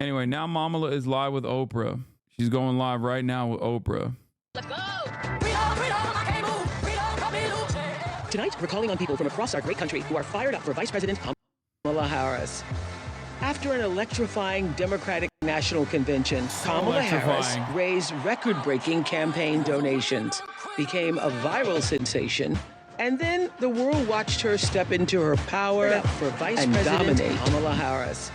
Anyway, now Mamala is live with Oprah. She's going live right now with Oprah. Let's go! Tonight, we're calling on people from across our great country who are fired up for Vice President Kamala Harris. After an electrifying Democratic National Convention, Kamala Harris raised record-breaking campaign donations, became a viral sensation, and then the world watched her step into her power for Vice President Kamala Harris.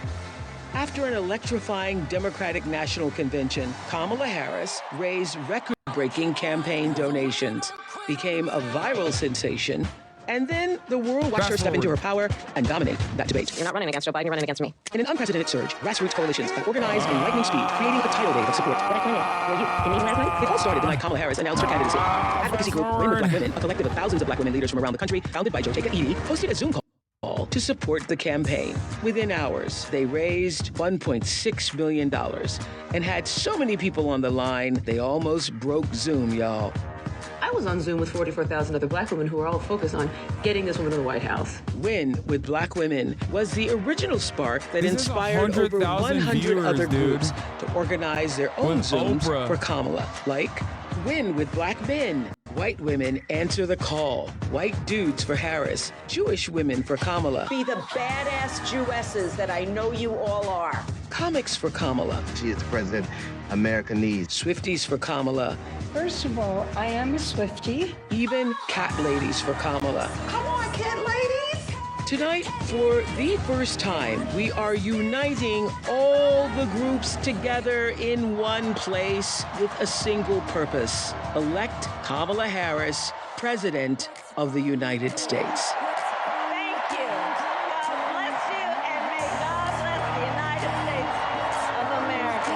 After an electrifying Democratic National Convention, Kamala Harris raised record-breaking campaign donations, became a viral sensation, and then the world watched her step into her power and dominate that debate. You're not running against Joe Biden, you're running against me. In an unprecedented surge, grassroots coalitions have organized in lightning speed, creating a tidal wave of support. Black women, were you in meeting last night? It all started the night Kamala Harris announced her candidacy. Advocacy group Win with Black Women, a collective of thousands of black women leaders from around the country, founded by Edie, hosted a Zoom call to support the campaign. Within hours, they raised $1.6 million and had so many people on the line, they almost broke Zoom, y'all. I was on Zoom with 44,000 other black women who were all focused on getting this woman to the White House. Win with Black Women was the original spark that inspired over 100 other groups to organize their own Zooms for Kamala, like Win with Black Men. White women answer the call. White dudes for Harris. Jewish women for Kamala. Be the badass Jewesses that I know you all are. Comics for Kamala. She is the president America needs. Swifties for Kamala. First of all, I am a Swiftie. Even cat ladies for Kamala. Come on, cat ladies! Tonight, for the first time, we are uniting all the groups together in one place with a single purpose. Elect Kamala Harris, President of the United States. Thank you. God bless you, and may God bless the United States of America.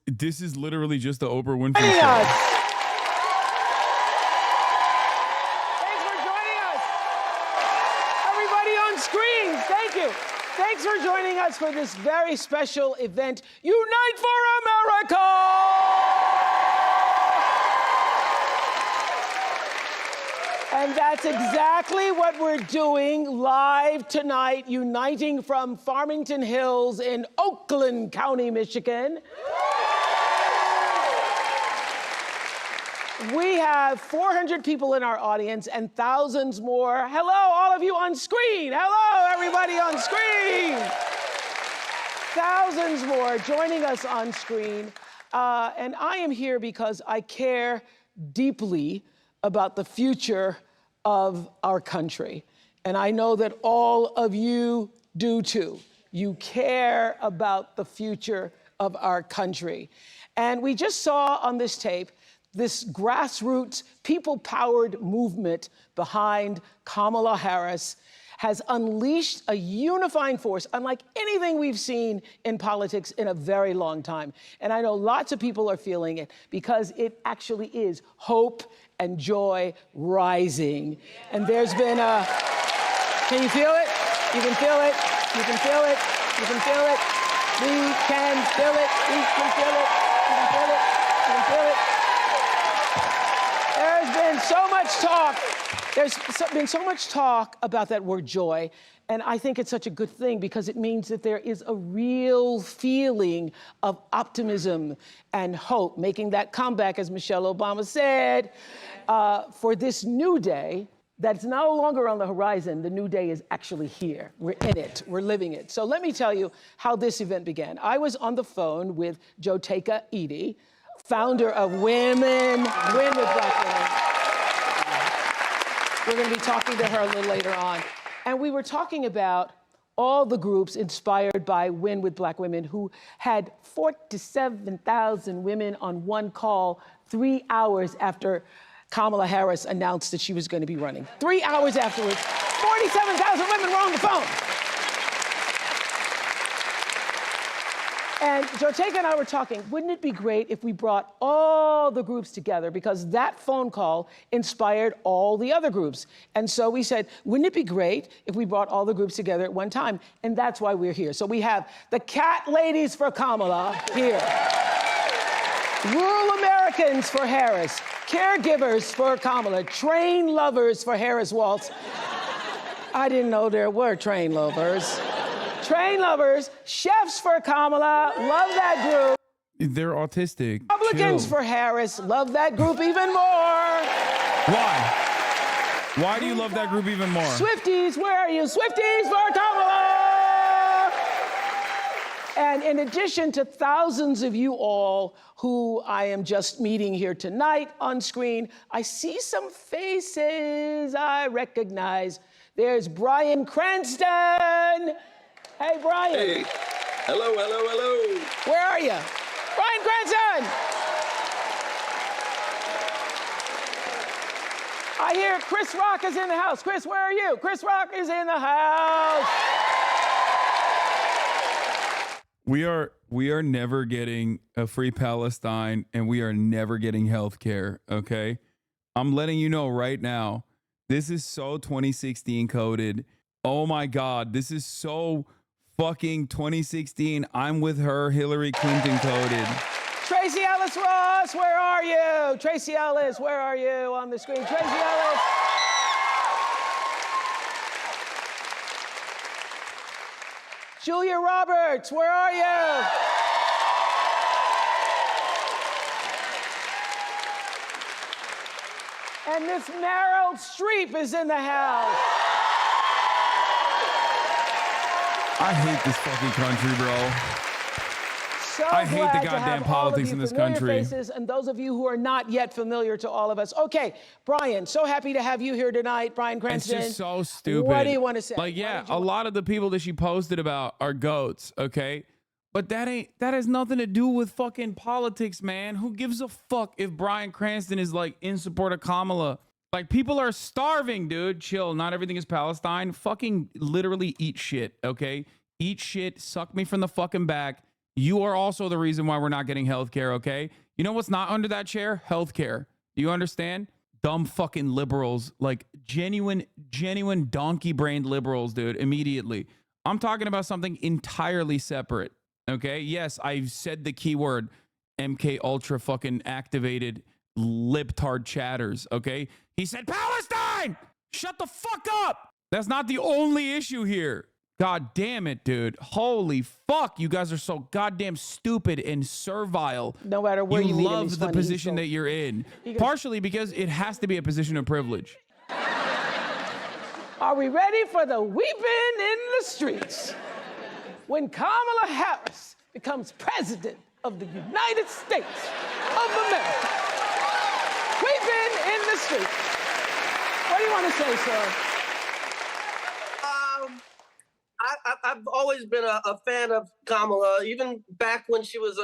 This is literally just the Oprah Winfrey show. Thanks for joining us. Everybody on screen, thank you. Thanks for joining us for this very special event, Unite for America! And that's exactly what we're doing live tonight, uniting from Farmington Hills in Oakland County, Michigan. We have 400 people in our audience and thousands more. Hello, all of you on screen. Hello, everybody on screen. Thousands more joining us on screen. And I am here because I care deeply about the future of our country. And I know that all of you do too. You care about the future of our country. And we just saw on this tape this grassroots, people-powered movement behind Kamala Harris has unleashed a unifying force unlike anything we've seen in politics in a very long time. And I know lots of people are feeling it because it actually is hope and joy rising. And there's been a, can you feel it? You can feel it. You can feel it. You can feel it. We can feel it. We can feel it. You can feel it. You can feel it. There's been so much talk. There's been so much talk about that word joy, and I think it's such a good thing because it means that there is a real feeling of optimism and hope, making that comeback, as Michelle Obama said, for this new day that's no longer on the horizon. The new day is actually here. We're in it. We're living it. So let me tell you how this event began. I was on the phone with Edie, founder of Win with Black Women. We're going to be talking to her a little later on. And we were talking about all the groups inspired by Win with Black Women who had 47,000 women on one call 3 hours after Kamala Harris announced that she was going to be running. 3 hours afterwards, 47,000 women were on the phone. And Joteka and I were talking, wouldn't it be great if we brought all the groups together? Because that phone call inspired all the other groups. And so we said, wouldn't it be great if we brought all the groups together at one time? And that's why we're here. So we have the Cat Ladies for Kamala here. Rural Americans for Harris. Caregivers for Kamala. Train lovers for Harris Waltz. I didn't know there were train lovers. Train lovers, chefs for Kamala, love that group. They're autistic. Republicans Chill. for Harris, love that group even more. Why? Why do you love that group even more? Swifties, where are you? Swifties for Kamala! And in addition to thousands of you all who I am just meeting here tonight on screen, I see some faces I recognize. There's Bryan Cranston. Hey, Bryan. Hey. Hello, hello, hello. Where are you? Bryan Cranston! I hear Chris Rock is in the house. Chris, where are you? Chris Rock is in the house. We are never getting a free Palestine, and we are never getting health care, okay? I'm letting you know right now, this is so 2016 coded. Oh my God, this is so fucking 2016, I'm with her, Hillary Clinton coded. Tracy Ellis Ross, where are you? Tracy Ellis, where are you on the screen? Tracy Ellis. Julia Roberts, where are you? And Miss Meryl Streep is in the house. I hate this fucking country, bro. So I hate the glad to goddamn have all of politics you in this familiar country. Faces, and those of you who are not yet familiar to all of us. Okay, Bryan, so happy to have you here tonight, Bryan It's Cranston. just so stupid. What do you want to say? Like, yeah, a lot of the people that she posted about are goats, okay? But that has nothing to do with fucking politics, man. Who gives a fuck if Bryan Cranston is like in support of Kamala? Like, people are starving, dude. Chill. Not everything is Palestine. Fucking literally eat shit, okay? Eat shit. Suck me from the fucking back. You are also the reason why we're not getting health care, okay? You know what's not under that chair? Health care. Do you understand? Dumb fucking liberals. Like, genuine donkey-brained liberals, dude. Immediately. I'm talking about something entirely separate, okay? Yes, I've said the keyword MK Ultra fucking activated libtard chatters, okay? He said Palestine! Shut the fuck up! That's not the only issue here. God damn it, dude. Holy fuck. You guys are so goddamn stupid and servile. No matter where you meet him, love he's the funny, position so- that you're in. Partially because it has to be a position of privilege. Are we ready for the weeping in the streets? When Kamala Harris becomes president of the United States of America. Weeping in the streets. What do you want to say, sir? I've always been a fan of Kamala, even back when she was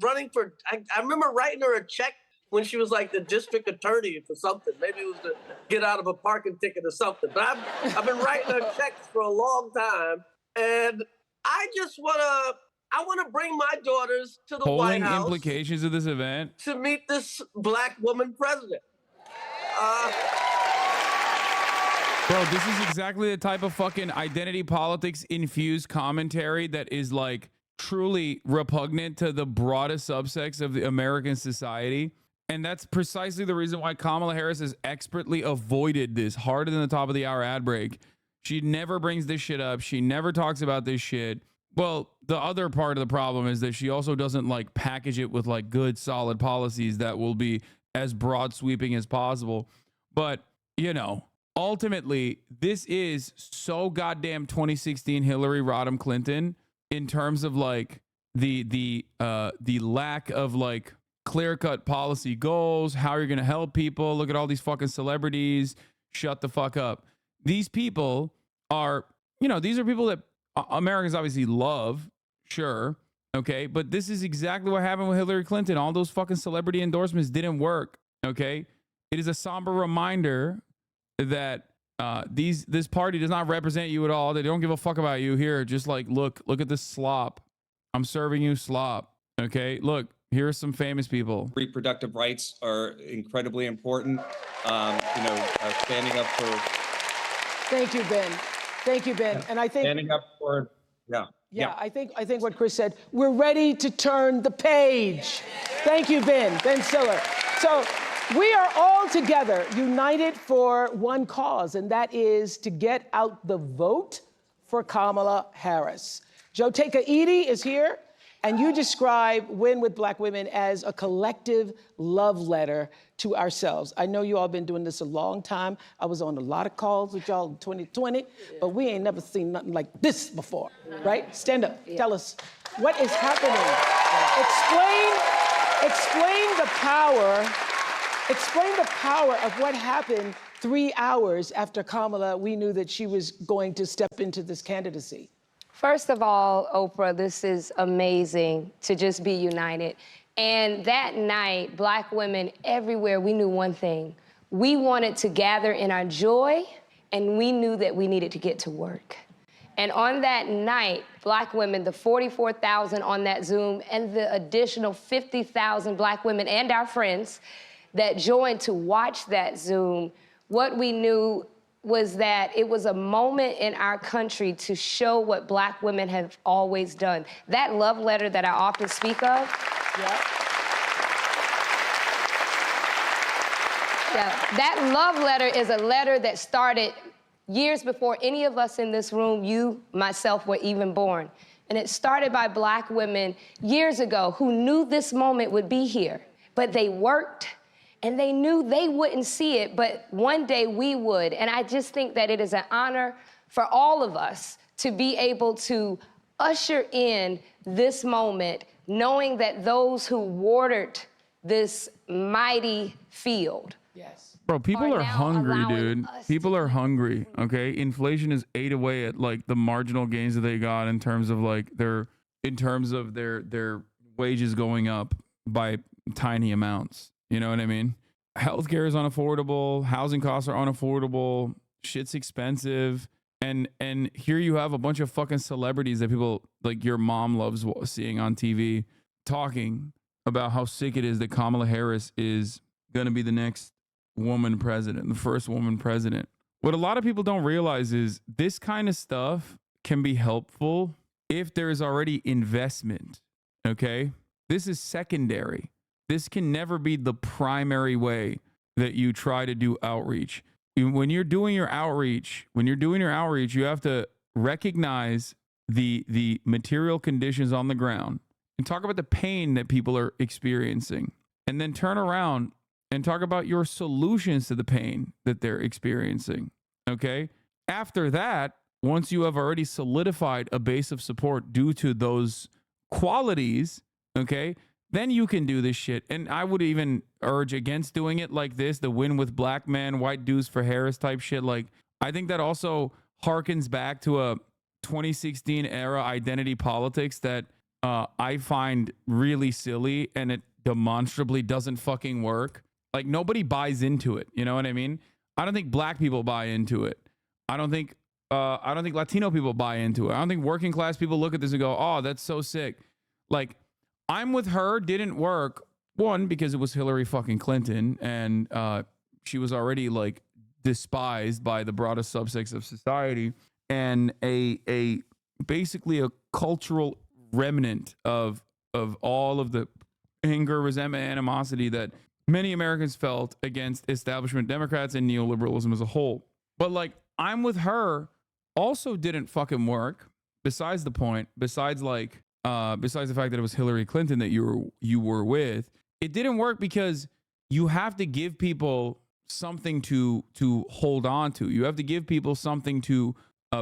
running for. I remember writing her a check when she was like the district attorney for something. Maybe it was to get out of a parking ticket or something. But I've been writing her checks for a long time, and I just want to bring my daughters to the White House. Implications of this event to meet this black woman president. Bro, this is exactly the type of fucking identity politics infused commentary that is like truly repugnant to the broadest subsects of the American society. And that's precisely the reason why Kamala Harris has expertly avoided this harder than the top of the hour ad break. She never brings this shit up. She never talks about this shit. Well, the other part of the problem is that she also doesn't like package it with like good, solid policies that will be as broad sweeping as possible. But, you know, ultimately, this is so goddamn 2016 Hillary Rodham Clinton in terms of like the lack of like clear-cut policy goals, how you're gonna help people. Look at all these fucking celebrities. Shut the fuck up. These people are, you know, these are people that Americans obviously love, sure, okay, but this is exactly what happened with Hillary Clinton. All those fucking celebrity endorsements didn't work, okay? It is a somber reminder that this party does not represent you at all. They don't give a fuck about you. Here, just like look at this slop. I'm serving you slop. Okay, look, here are some famous people. Reproductive rights are incredibly important. Standing up for. Thank you, Ben. Thank you, Ben. And I think standing up for. Yeah, I think what Chris said, we're ready to turn the page. Thank you, Ben Stiller. So we are all together, united for one cause, and that is to get out the vote for Kamala Harris. Joteka Edie is here, and you describe Win with Black Women as a collective love letter to ourselves. I know you all been doing this a long time. I was on a lot of calls with y'all in 2020, but we ain't never seen nothing like this before, right? Stand up, tell us, what is happening? Explain the power of what happened 3 hours after Kamala, we knew that she was going to step into this candidacy. First of all, Oprah, this is amazing to just be united. And that night, Black women everywhere, we knew one thing. We wanted to gather in our joy, and we knew that we needed to get to work. And on that night, Black women, the 44,000 on that Zoom, and the additional 50,000 Black women and our friends that joined to watch that Zoom, what we knew was that it was a moment in our country to show what Black women have always done. That love letter that I often speak of, that love letter is a letter that started years before any of us in this room, you, myself, were even born. And it started by Black women years ago who knew this moment would be here, but they worked, and they knew they wouldn't see it, but one day we would. And I just think that it is an honor for all of us to be able to usher in this moment, knowing that those who watered this mighty field. Yes. Bro, people are hungry, dude. People are hungry, okay? Inflation is ate away at like the marginal gains that they got in terms of like their wages going up by tiny amounts. You know what I mean? Healthcare is unaffordable. Housing costs are unaffordable. Shit's expensive. And here you have a bunch of fucking celebrities that people like your mom loves seeing on TV talking about how sick it is that Kamala Harris is going to be the next woman president, the first woman president. What a lot of people don't realize is this kind of stuff can be helpful if there is already investment. Okay? This is secondary. This can never be the primary way that you try to do outreach. When you're doing your outreach, you have to recognize the material conditions on the ground and talk about the pain that people are experiencing, and then turn around and talk about your solutions to the pain that they're experiencing. Okay? After that, once you have already solidified a base of support due to those qualities, okay, then you can do this shit. And I would even urge against doing it like this, the win with black men, white dudes for Harris type shit. Like, I think that also harkens back to a 2016 era identity politics that I find really silly, and it demonstrably doesn't fucking work. Like, nobody buys into it. You know what I mean? I don't think black people buy into it. I don't think Latino people buy into it. I don't think working class people look at this and go, oh, that's so sick. Like, I'm with her didn't work. One, because it was Hillary fucking Clinton, and she was already like despised by the broadest subsects of society, and a basically a cultural remnant of all of the anger, resentment, animosity that many Americans felt against establishment Democrats and neoliberalism as a whole. But like, I'm with her also didn't fucking work. Besides the point, besides the fact that it was Hillary Clinton that you were with, it didn't work because you have to give people something to hold on to. You have to give people something to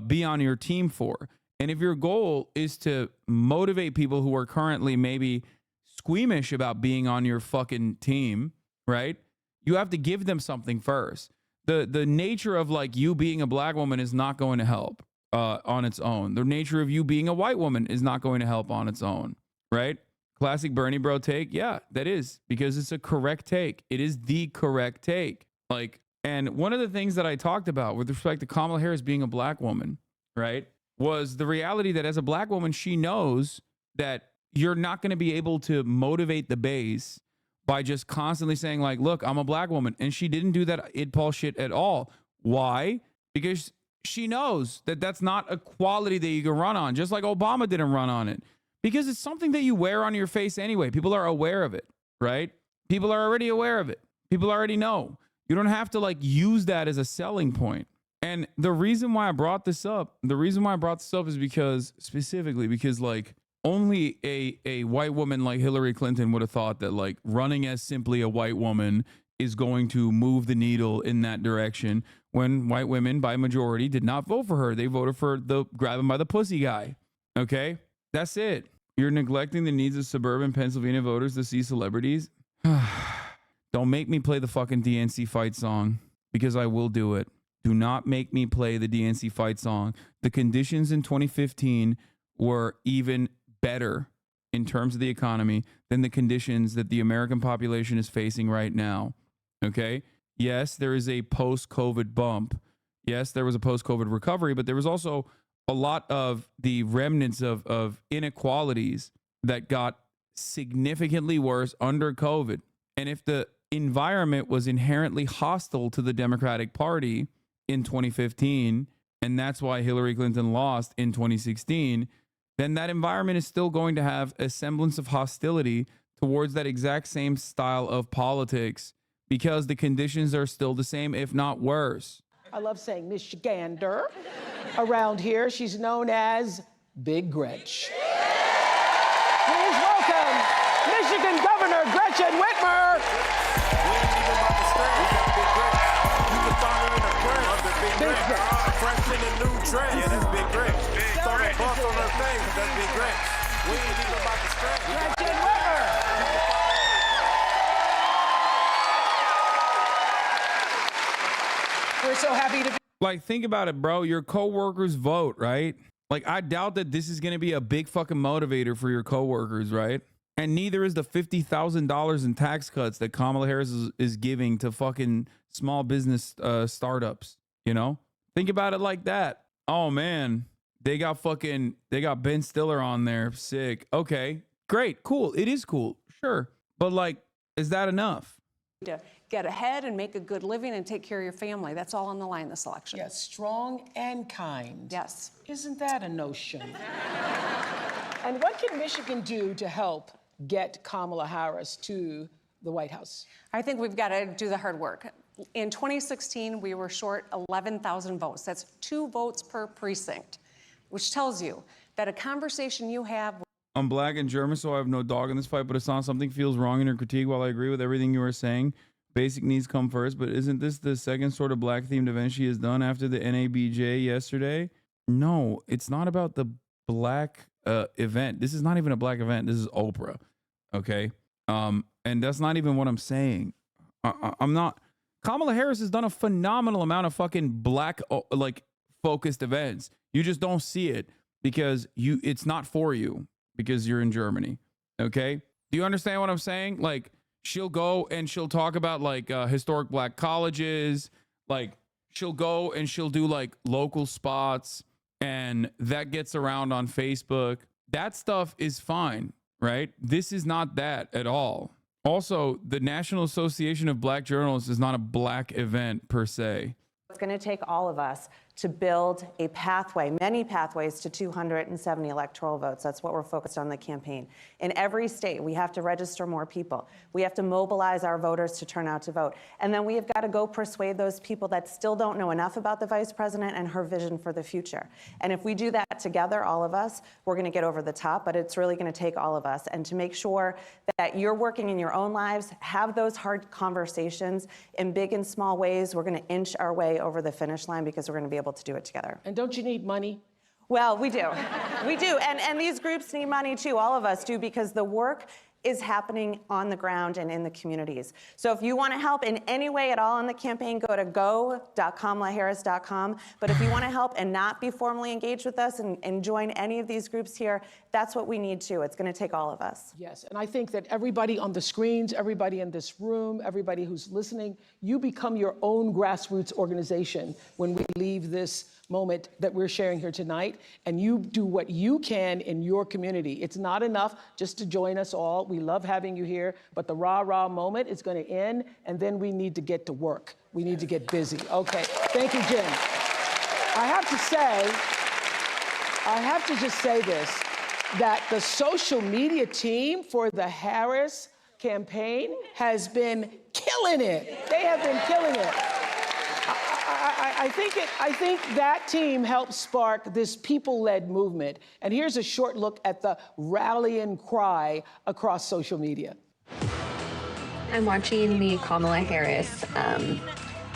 be on your team for. And if your goal is to motivate people who are currently maybe squeamish about being on your fucking team, right? You have to give them something first. The nature of like you being a black woman is not going to help on its own. The nature of you being a white woman is not going to help on its own, right? Classic Bernie bro take. Yeah, that is, because it's a correct take. It is the correct take. Like, and one of the things that I talked about with respect to Kamala Harris being a black woman, right, was the reality that as a black woman, she knows that you're not going to be able to motivate the base by just constantly saying like, look, I'm a black woman. And she didn't do that id Paul shit at all. Why? Because she knows that that's not a quality that you can run on, just like Obama didn't run on it. Because it's something that you wear on your face anyway. People are aware of it, right? People are already aware of it. People already know. You don't have to like use that as a selling point. And the reason why I brought this up, is because specifically because like only a white woman like Hillary Clinton would have thought that like running as simply a white woman is going to move the needle in that direction, when white women by majority did not vote for her. They voted for the grab him by the pussy guy. Okay, that's it. You're neglecting the needs of suburban Pennsylvania voters to see celebrities. Don't make me play the fucking DNC fight song, because I will do it. Do not make me play the DNC fight song. The conditions in 2015 were even better in terms of the economy than the conditions that the American population is facing right now. Okay? Yes, there is a post-COVID bump. Yes, there was a post-COVID recovery, but there was also a lot of the remnants of inequalities that got significantly worse under COVID. And if the environment was inherently hostile to the Democratic Party in 2015, and that's why Hillary Clinton lost in 2016, then that environment is still going to have a semblance of hostility towards that exact same style of politics, because the conditions are still the same, if not worse. I love saying Michigander. Around here, she's known as Big Gretch. Please welcome Michigan Governor Gretchen Whitmer. Big Gretch. Fresh in the new dress. Yeah, that's Big Gretch. Throw that buff on her face, that's Big Gretch. We ain't even about to stretch. Gretchen Whitmer. We're so happy to be. Like, think about it, bro. Your coworkers vote, right? Like, I doubt that this is going to be a big fucking motivator for your coworkers, right? And neither is the $50,000 in tax cuts that Kamala Harris is giving to fucking small business startups, you know? Think about it like that. Oh, man. They got Ben Stiller on there. Sick. Okay, great. Cool. It is cool. Sure. But, like, is that enough? To get ahead and make a good living and take care of your family. That's all on the line this election. Yes, strong and kind. Yes. Isn't that a notion? And what can Michigan do to help get Kamala Harris to the White House? I think we've got to do the hard work. In 2016, we were short 11,000 votes. That's 2 votes per precinct, which tells you that a conversation you have. I'm black and German, so I have no dog in this fight, but it's not something feels wrong in your critique. While I agree with everything you are saying, basic needs come first. But isn't this the second sort of black themed event she has done after the NABJ yesterday? No, it's not about the black event. This is not even a black event. This is Oprah. Okay. And that's not even what I'm saying. I'm not. Kamala Harris has done a phenomenal amount of fucking black like focused events. You just don't see it because it's not for you, because you're in Germany. Okay. Do you understand what I'm saying? Like, she'll go and she'll talk about like historic black colleges. Like, she'll go and she'll do like local spots, and that gets around on Facebook. That stuff is fine, right? This is not that at all. Also, the National Association of Black Journalists is not a black event per se. It's going to take all of us to build a pathway, many pathways to 270 electoral votes. That's what we're focused on in the campaign. In every state, we have to register more people. We have to mobilize our voters to turn out to vote. And then we have got to go persuade those people that still don't know enough about the vice president and her vision for the future. And if we do that together, all of us, we're going to get over the top, but it's really going to take all of us. And to make sure that you're working in your own lives, have those hard conversations in big and small ways. We're going to inch our way over the finish line, because we're going to be able to do it together. And don't you need money? Well, we do. We do. And these groups need money too. All of us do, because the work is happening on the ground and in the communities. So if you want to help in any way at all in the campaign, go to go.kamalaharris.com. But if you want to help and not be formally engaged with us and join any of these groups here, that's what we need too. It's going to take all of us. Yes, and I think that everybody on the screens, everybody in this room, everybody who's listening, you become your own grassroots organization when we leave this moment that we're sharing here tonight, and you do what you can in your community. It's not enough just to join us all. We love having you here, but the rah-rah moment is going to end, and then we need to get to work. We need to get busy. Okay, thank you, Jim. I have to just say this, that the social media team for the Harris campaign has been killing it. They have been killing it. I think that team helped spark this people-led movement. And here's a short look at the rallying cry across social media. I'm watching the Kamala Harris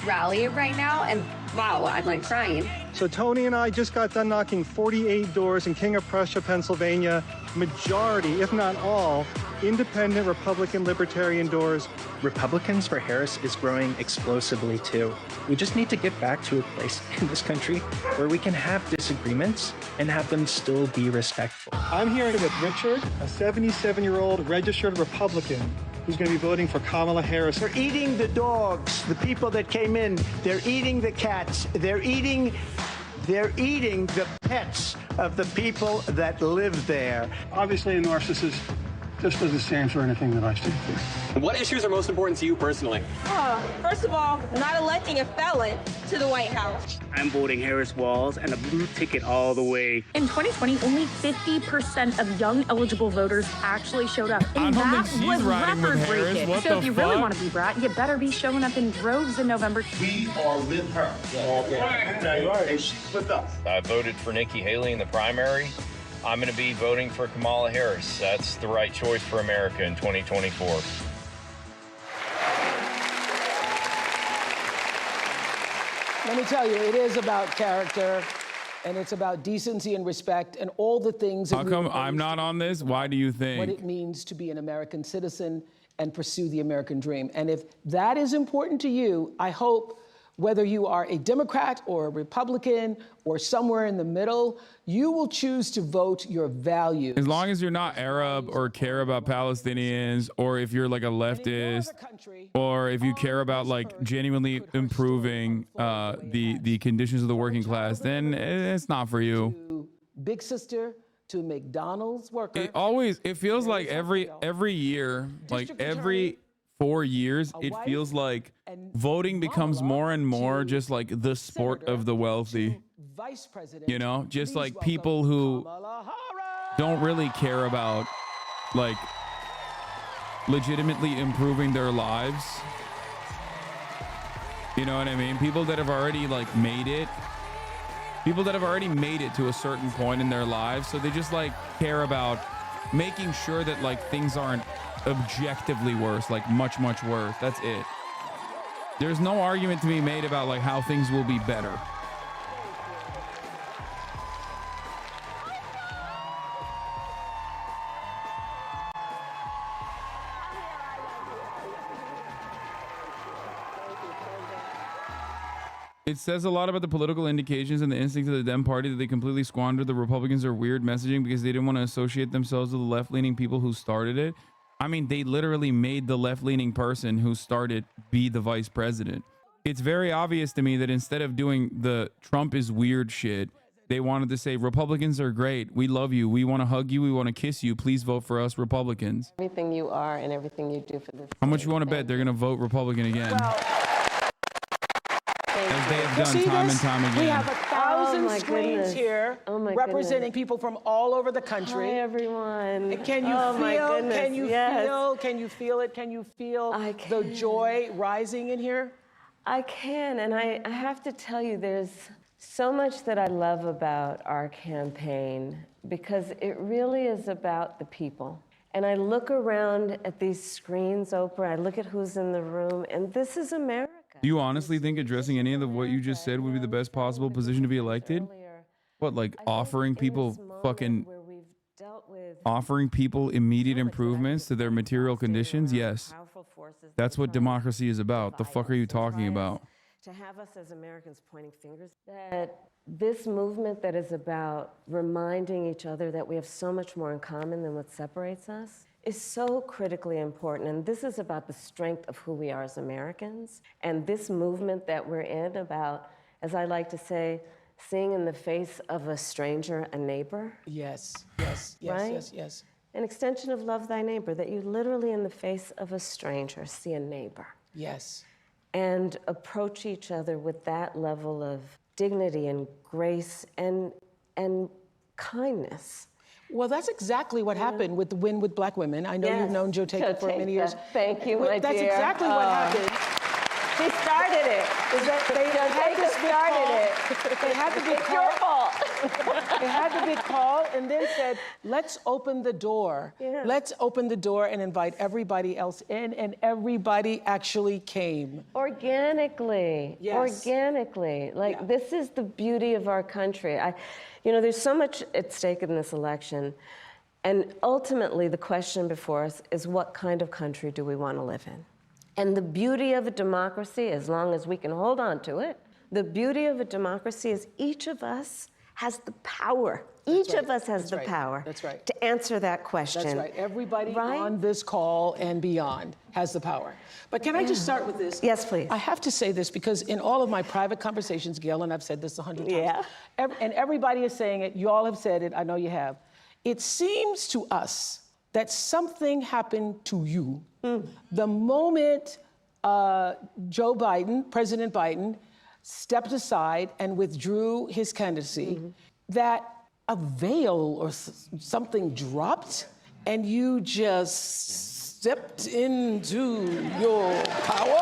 rally right now, and wow, I'm like crying. So Tony and I just got done knocking 48 doors in King of Prussia, Pennsylvania. Majority, if not all, independent Republican libertarian doors. Republicans for Harris is growing explosively too. We just need to get back to a place in this country where we can have disagreements and have them still be respectful. I'm here with Richard, a 77-year-old registered Republican who's going to be voting for Kamala Harris. They're eating the dogs, the people that came in. They're eating the cats. They're eating the pets of the people that live there. Obviously, a narcissist just doesn't stand for anything that I stand for. What issues are most important to you personally? First of all, not electing a felon to the White House. I'm voting Harris Walls and a blue ticket all the way. In 2020, only 50% of young eligible voters actually showed up. I And don't that think she's was riding with Harris. record-breaking. What So the if you really fuck? want to be brat, you better be showing up in droves in November. We are with her. Okay. And she's with us. I voted for Nikki Haley in the primary. I'm going to be voting for Kamala Harris. That's the right choice for America in 2024. Let me tell you, it is about character, and it's about decency and respect, and all the things that How come I'm not on this? Why do you what think? it means to be an American citizen and pursue the American dream. And if that is important to you, I hope whether you are a Democrat or a Republican or somewhere in the middle, you will choose to vote your values. As long as you're not Arab or care about Palestinians, or if you're like a leftist, or if you care about like genuinely improving the conditions of the working class, then it's not for you. Big sister to McDonald's worker. It feels like every year, like every 4 years, it feels like voting becomes more and more just like the sport of the wealthy. Vice President, You know, just like people who don't really care about like legitimately improving their lives. You know what I mean? People that have already like made it. People that have already made it to a certain point in their lives. So they just like care about making sure that like things aren't objectively worse, like much, much worse. That's it. There's no argument to be made about like how things will be better. It says a lot about the political indications and the instincts of the Dem Party that they completely squandered the Republicans or weird messaging because they didn't want to associate themselves with the left-leaning people who started it. I mean, they literally made the left-leaning person who started be the vice president. It's very obvious to me that instead of doing the Trump is weird shit, they wanted to say Republicans are great. We love you. We want to hug you. We want to kiss you. Please vote for us, Republicans. Everything you are and everything you do for this. How much you want to bet they're going to vote Republican again? As they have done time and time again. We have 1,000 screens here representing people from all over the country. Hi, everyone. Can you feel? Can you feel? Can you feel it? Can you feel the joy rising in here? I can, and I have to tell you, there's so much that I love about our campaign because it really is about the people. And I look around at these screens, Oprah, I look at who's in the room, and this is America. Do you honestly think addressing any of what you just said would be the best possible position to be elected? What, like offering people offering people immediate improvements to their material conditions? Yes. That's what democracy is about. The fuck are you talking about? To have us as Americans pointing fingers, that this movement that is about reminding each other that we have so much more in common than what separates us is so critically important. And this is about the strength of who we are as Americans. And this movement that we're in about, as I like to say, seeing in the face of a stranger a neighbor. Yes, yes, yes, Right? yes, yes. An extension of love thy neighbor, that you literally in the face of a stranger see a neighbor. Yes. And approach each other with that level of dignity and grace and kindness. Well, that's exactly what happened with the Win with Black Women. I know you've known Joe Taker for many years. Thank you, my That's dear. exactly what happened. She started it. They had this big call. They had the big It's call. your fault. They had the big call and then said, let's open the door. Yeah. Let's open the door and invite everybody else in, and everybody actually came. Organically. Yes. Organically. Like, this is the beauty of our country. There's so much at stake in this election. And ultimately, the question before us is, what kind of country do we want to live in? And the beauty of a democracy, as long as we can hold on to it, the beauty of a democracy is each of us has the power. Each of us has the power to answer that question. That's right. Everybody on this call and beyond has the power. But can I just start with this? Yes, please. I have to say this because in all of my private conversations, Gail, and I've said this 100 times, and everybody is saying it, you all have said it, I know you have. It seems to us that something happened to you the moment President Biden, stepped aside and withdrew his candidacy, that a veil or something dropped and you just stepped into your power?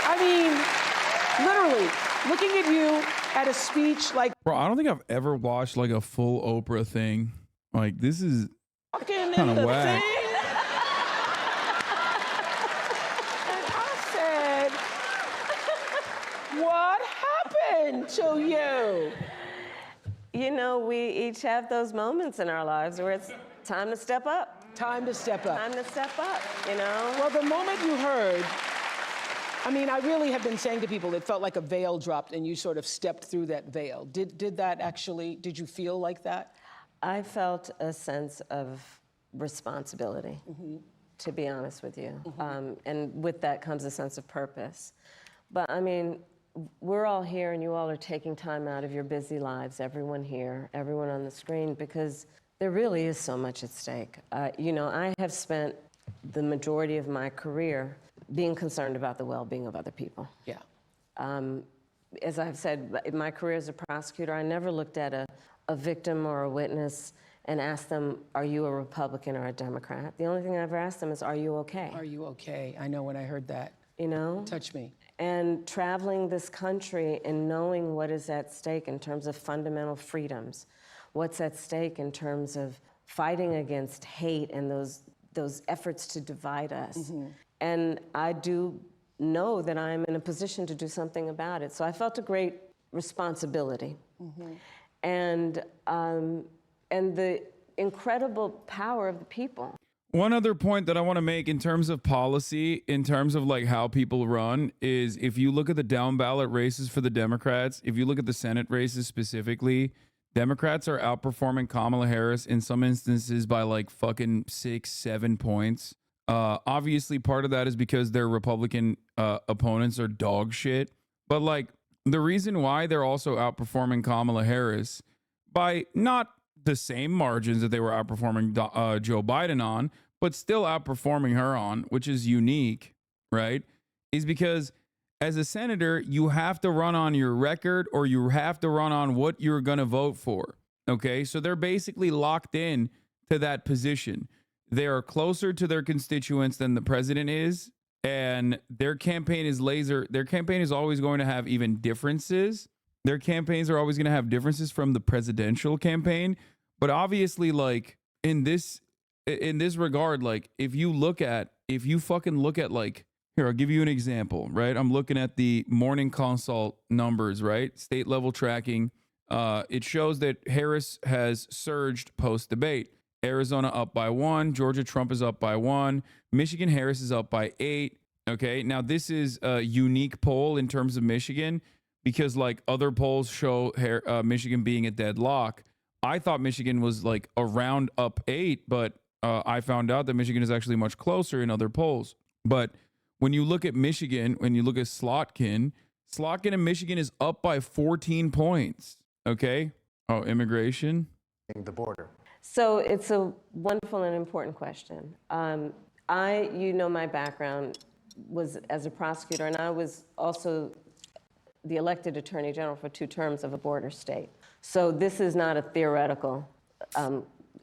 I mean, literally, looking at you at a speech like... Bro, I don't think I've ever watched like a full Oprah thing. Like, this is kind of whack. What happened to you? We each have those moments in our lives where it's time to step up. Time to step up. Time to step up, Well, the moment you heard, I really have been saying to people, it felt like a veil dropped and you sort of stepped through that veil. Did you feel like that? I felt a sense of responsibility, to be honest with you. And with that comes a sense of purpose. But we're all here and you all are taking time out of your busy lives, everyone here, everyone on the screen, because there really is so much at stake. I have spent the majority of my career being concerned about the well-being of other people. Yeah. As I've said, in my career as a prosecutor, I never looked at a victim or a witness and asked them, are you a Republican or a Democrat? The only thing I ever asked them is, are you okay? Are you okay? I know when I heard that. Touch me. And traveling this country and knowing what is at stake in terms of fundamental freedoms, what's at stake in terms of fighting against hate and those efforts to divide us. And I do know that I'm in a position to do something about it. So I felt a great responsibility. And the incredible power of the people. One other point that I want to make in terms of policy, in terms of like how people run, is if you look at the down ballot races for the Democrats, if you look at the Senate races specifically, Democrats are outperforming Kamala Harris in some instances by like fucking 6-7 points. Obviously, part of that is because their Republican opponents are dog shit. But like the reason why they're also outperforming Kamala Harris by not the same margins that they were outperforming Joe Biden on, but still outperforming her on, which is unique, right? Is because as a senator, you have to run on your record or you have to run on what you're going to vote for. Okay. So they're basically locked in to that position. They are closer to their constituents than the president is. And their campaign is their campaign is always going to have even differences. Their campaigns are always going to have differences from the presidential campaign. But obviously, like in this regard, like if you fucking look at like, here, I'll give you an example, right? I'm looking at the Morning Consult numbers, right? State level tracking. It shows that Harris has surged post debate. Arizona up by 1. Georgia Trump is up by 1. Michigan Harris is up by 8. Okay. Now this is a unique poll in terms of Michigan because like other polls show Michigan being a deadlock. I thought Michigan was like around up 8, but I found out that Michigan is actually much closer in other polls. But When you look at Michigan, when you look at Slotkin in Michigan is up by 14 points. Okay. Oh, immigration. The border. So it's a wonderful and important question. You know, my background was as a prosecutor, and I was also the elected Attorney General for 2 terms of a border state. So this is not a theoretical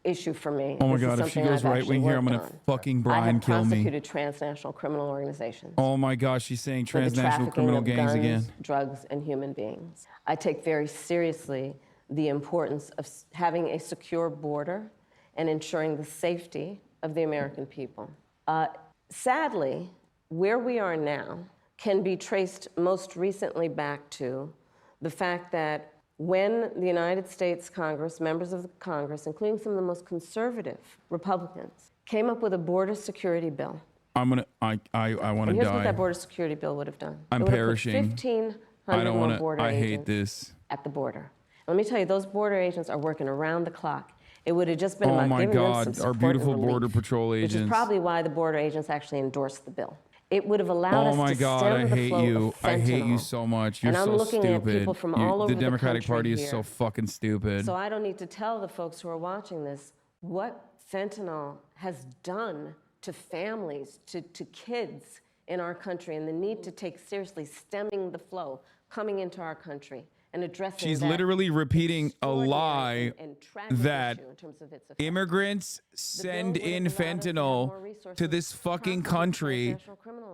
issue for me. Oh my This is God, if she something goes I've right wing actually here, I'm worked going to on. fucking I Brian have kill me. prosecuted transnational criminal organizations. Oh my gosh, she's saying for the transnational trafficking criminal of gangs guns, again. drugs, and human beings. I take very seriously the importance of having a secure border and ensuring the safety of the American people. Sadly, where we are now can be traced most recently back to the fact that when the United States Congress, members of the Congress, including some of the most conservative Republicans, came up with a border security bill. I want to And here's what that die. border security bill would have done. I'm it would perishing. Have put 1,500 I don't more want to, border I hate agents this. at the border. Let me tell you, those border agents are working around the clock. It would have just been Oh about my giving them God, some our support beautiful and relief, Border Patrol which is agents. probably why the border agents actually endorsed the bill. It would have allowed Oh us my to God, stem I the hate flow you. of I hate you fentanyl. so much. You're And I'm so looking stupid. at people from all over the Democratic country Party is here. so fucking stupid. So I don't need to tell the folks who are watching this what fentanyl has done to families, to kids in our country, and the need to take seriously stemming the flow coming into our country and addressing She's that literally repeating a extraordinary lie and tragic that issue in terms of its effect. immigrants send in fentanyl to this fucking country.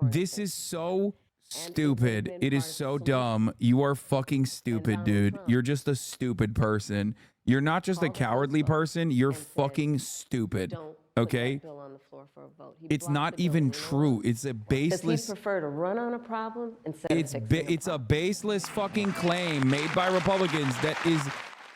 This is so stupid. It is so dumb. You are fucking stupid, dude. You're just a stupid person. You're not just a cowardly person. You're fucking stupid. Okay? Bill on the floor for a vote. He It's blocked not the bill. even You know why? true. It's a Because baseless. he'd prefer to run on a problem instead of fixing It's a baseless fucking claim made by Republicans that is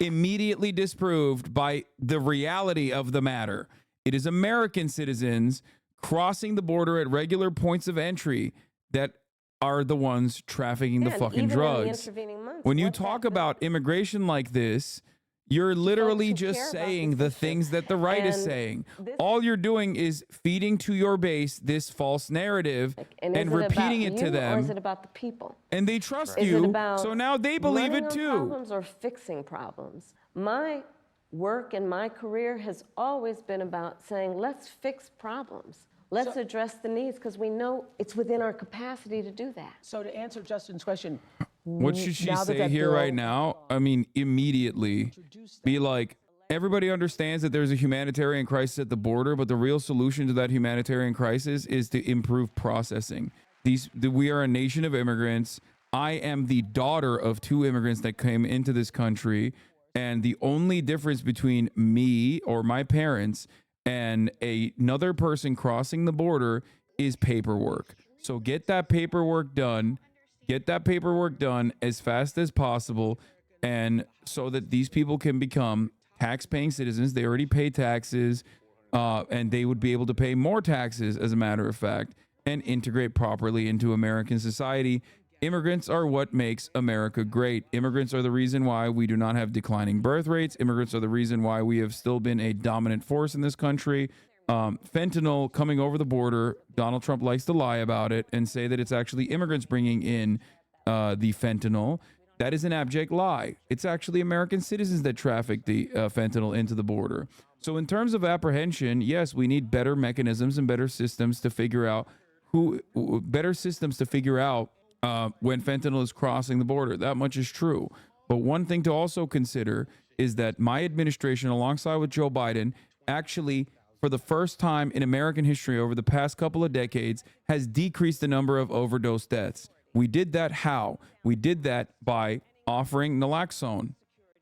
immediately disproved by the reality of the matter. It is American citizens crossing the border at regular points of entry that are the ones trafficking the And fucking even in the drugs. intervening months, When you what's talk happened? about immigration like this, you're literally who just care about saying this the issue. things that the right is And saying. this- All you're doing is feeding to your base this false narrative and is it repeating about it to you, them. Or is it about the people? And they trust Is you, it about so now they believe running it on too. Problems or fixing problems? My work and my career has always been about saying, let's fix problems. Let's address the needs, because we know it's within our capacity to do that. So to answer Justin's question, What should she now that say that here bill- right now? I mean, immediately be like, everybody understands that there's a humanitarian crisis at the border, but the real solution to that humanitarian crisis is to improve processing. We are a nation of immigrants. I am the daughter of 2 immigrants that came into this country. And the only difference between me or my parents and another person crossing the border is paperwork. So get that paperwork done. Get that paperwork done as fast as possible, and so that these people can become tax-paying citizens. They already pay taxes, and they would be able to pay more taxes, as a matter of fact, and integrate properly into American society. Immigrants are what makes America great. Immigrants are the reason why we do not have declining birth rates. Immigrants are the reason why we have still been a dominant force in this country. Fentanyl coming over the border, Donald Trump likes to lie about it and say that it's actually immigrants bringing in the fentanyl. That is an abject lie. It's actually American citizens that traffic the fentanyl into the border. So in terms of apprehension, yes, we need better mechanisms and better systems to figure out when fentanyl is crossing the border. That much is true. But one thing to also consider is that my administration, alongside with Joe Biden, actually, for the first time in American history over the past couple of decades, has decreased the number of overdose deaths. We did that how? We did that by offering naloxone.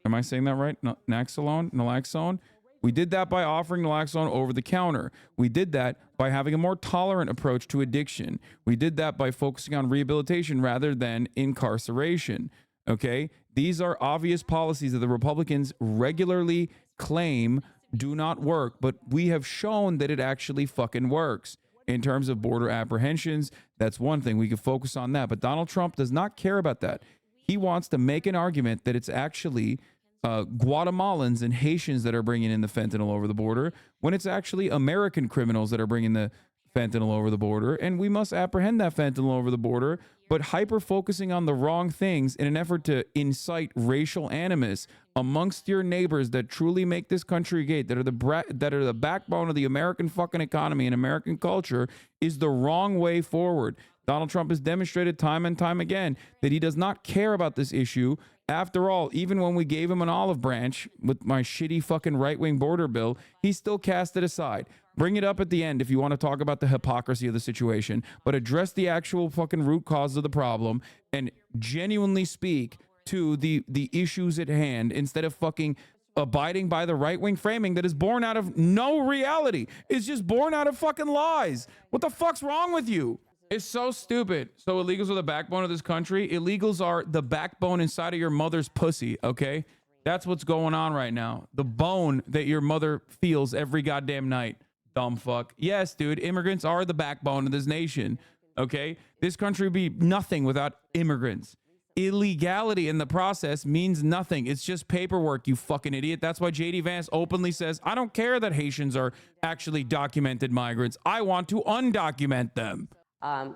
Am I saying that right? Naloxone? We did that by offering naloxone over the counter. We did that by having a more tolerant approach to addiction. We did that by focusing on rehabilitation rather than incarceration. Okay? These are obvious policies that the Republicans regularly claim do not work, but we have shown that it actually fucking works. In terms of border apprehensions, that's one thing. We can focus on that. But Donald Trump does not care about that. He wants to make an argument that it's actually Guatemalans and Haitians that are bringing in the fentanyl over the border, when it's actually American criminals that are bringing the fentanyl over the border, and we must apprehend that fentanyl over the border, but hyper-focusing on the wrong things in an effort to incite racial animus amongst your neighbors that truly make this country great, that are the backbone of the American fucking economy and American culture, is the wrong way forward. Donald Trump has demonstrated time and time again that he does not care about this issue. After all, even when we gave him an olive branch with my shitty fucking right-wing border bill, he still cast it aside. Bring it up at the end if you want to talk about the hypocrisy of the situation, but address the actual fucking root cause of the problem and genuinely speak to the issues at hand instead of fucking abiding by the right-wing framing that is born out of no reality. It's just born out of fucking lies. What the fuck's wrong with you? It's so stupid. So illegals are the backbone of this country. Illegals are the backbone inside of your mother's pussy, okay? That's what's going on right now. The bone that your mother feels every goddamn night. Dumb fuck. Yes, dude, immigrants are the backbone of this nation, okay? This country would be nothing without immigrants. Illegality in the process means nothing. It's just paperwork, you fucking idiot. That's why JD Vance openly says, I don't care that Haitians are actually documented migrants. I want to undocument them.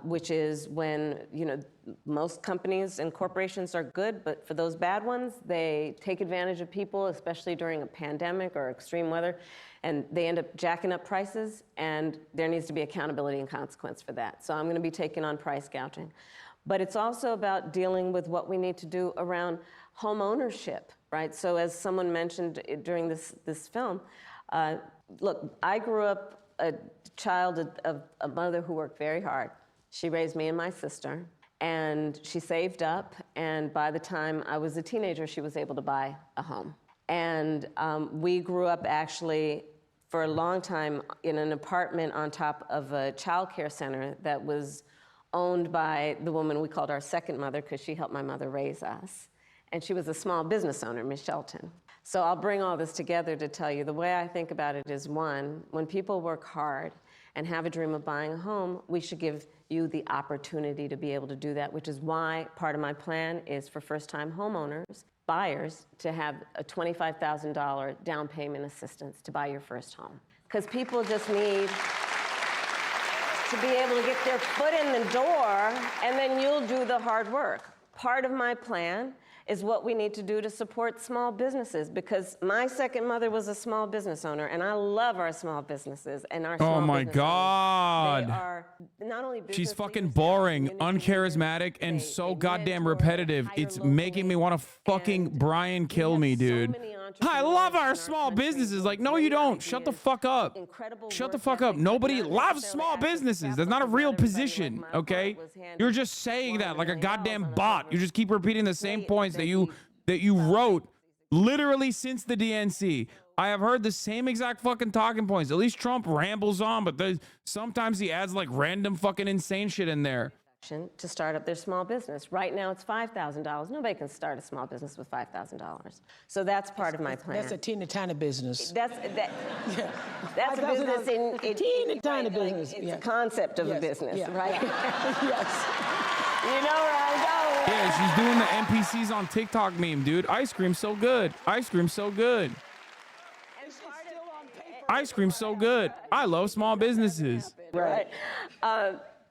Which is when, most companies and corporations are good, but for those bad ones, they take advantage of people, especially during a pandemic or extreme weather, and they end up jacking up prices, and there needs to be accountability and consequence for that. So I'm going to be taking on price gouging. But it's also about dealing with what we need to do around home ownership, right? So as someone mentioned during this film, look, I grew up a child of a mother who worked very hard. She raised me and my sister, and she saved up, and by the time I was a teenager, she was able to buy a home. And we grew up actually for a long time in an apartment on top of a child care center that was owned by the woman we called our second mother because she helped my mother raise us. And she was a small business owner, Miss Shelton. So I'll bring all this together to tell you the way I think about it is, one, when people work hard and have a dream of buying a home, we should give you the opportunity to be able to do that, which is why part of my plan is for first-time homeowners, buyers, to have a $25,000 down payment assistance to buy your first home. Because people just need to be able to get their foot in the door, and then you'll do the hard work. Part of my plan is what we need to do to support small businesses, because my second mother was a small business owner, and I love our small businesses and our small Oh my business God. owners. They are not only business She's fucking leaders, boring, uncharismatic, and so goddamn repetitive. It's making me want to fucking Brian kill me, dude. I love our small businesses. Like, no, you don't. Shut the fuck up. Shut the fuck up. Nobody loves small businesses. That's not a real position, okay? You're just saying that like a goddamn bot. You just keep repeating the same points that you wrote literally since the DNC. I have heard the same exact fucking talking points. At least Trump rambles on, but sometimes he adds like random fucking insane shit in there. To start up their small business. Right now it's $5,000. Nobody can start a small business with $5,000. So that's part of my plan. That's a teeny tiny business. That's a business in teeny tiny business. It's a concept of a business, right? Yes. You know where I'm going. Yeah, she's doing the NPCs on TikTok meme, dude. Ice cream so good. Ice cream so good. Ice cream so good. I love small businesses. Right.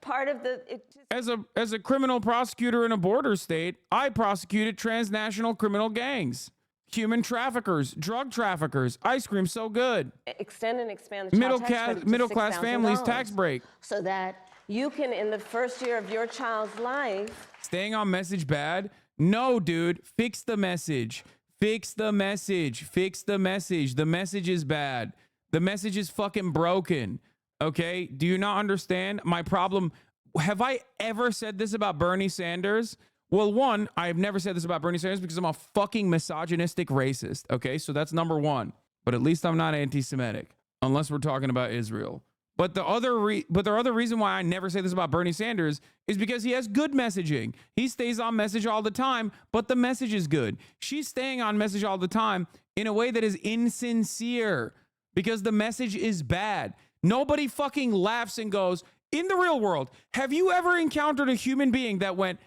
Part of the as a criminal prosecutor in a border state, I prosecuted transnational criminal gangs, human traffickers, drug traffickers. Ice cream so good. Extend and expand the middle class families tax break, so that you can, in the first year of your child's life. Staying on message bad? No, dude. Fix the message. Fix the message. Fix the message. The message is bad. The message is fucking broken. Okay? Do you not understand my problem? Have I ever said this about Bernie Sanders? Well, one, I've never said this about Bernie Sanders because I'm a fucking misogynistic racist. Okay? So that's number one. But at least I'm not anti-Semitic, unless we're talking about Israel. But the other reason why I never say this about Bernie Sanders is because he has good messaging. He stays on message all the time, but the message is good. She's staying on message all the time in a way that is insincere because the message is bad. Nobody fucking laughs and goes, in the real world, have you ever encountered a human being that went,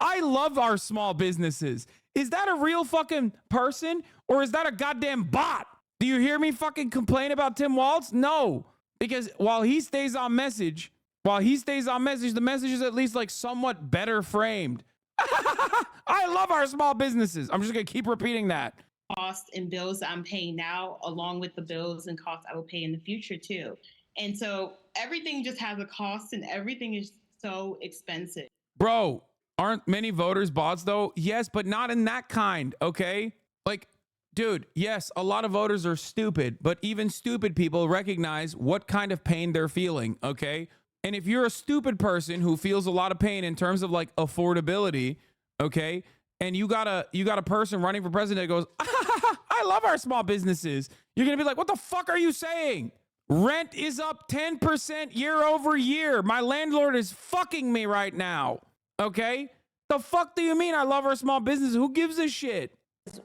I love our small businesses? Is that a real fucking person or is that a goddamn bot? Do you hear me fucking complain about Tim Walz? No. Because while he stays on message, the message is at least like somewhat better framed. I love our small businesses. I'm just going to keep repeating that. Costs and bills that I'm paying now, along with the bills and costs I will pay in the future too. And so everything just has a cost and everything is so expensive. Bro, aren't many voters bots though? Yes, but not in that kind, okay? Like, dude, yes, a lot of voters are stupid, but even stupid people recognize what kind of pain they're feeling, okay? And if you're a stupid person who feels a lot of pain in terms of like affordability, okay, and you got a person running for president that goes, I love our small businesses, you're gonna be like, what the fuck are you saying? Rent is up 10% year over year. My landlord is fucking me right now, okay? The fuck do you mean I love our small businesses? Who gives a shit?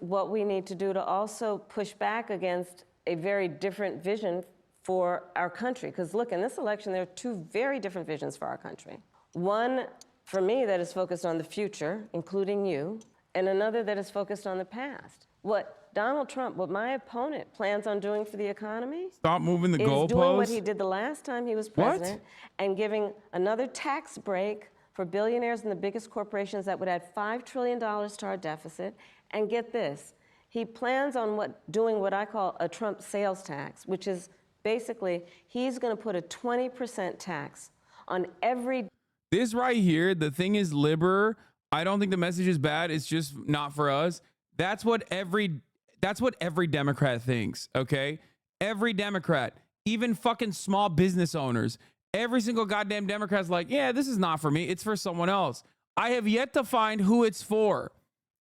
What we need to do to also push back against a very different vision for our country. Because look, in this election, there are two very different visions for our country. One, for me, that is focused on the future, including you, and another that is focused on the past. What Donald Trump, what my opponent plans on doing for the economy, stop moving the goalposts. Is doing what he did the last time he was president, and giving another tax break for billionaires and the biggest corporations that would add $5 trillion to our deficit. And get this, he plans on doing what I call a Trump sales tax, which is basically he's going to put a 20% tax on every. This right here, the thing is liber. I don't think the message is bad. It's just not for us. That's what every Democrat thinks, okay? Every Democrat, even fucking small business owners, every single goddamn Democrat's like, yeah, this is not for me. It's for someone else. I have yet to find who it's for,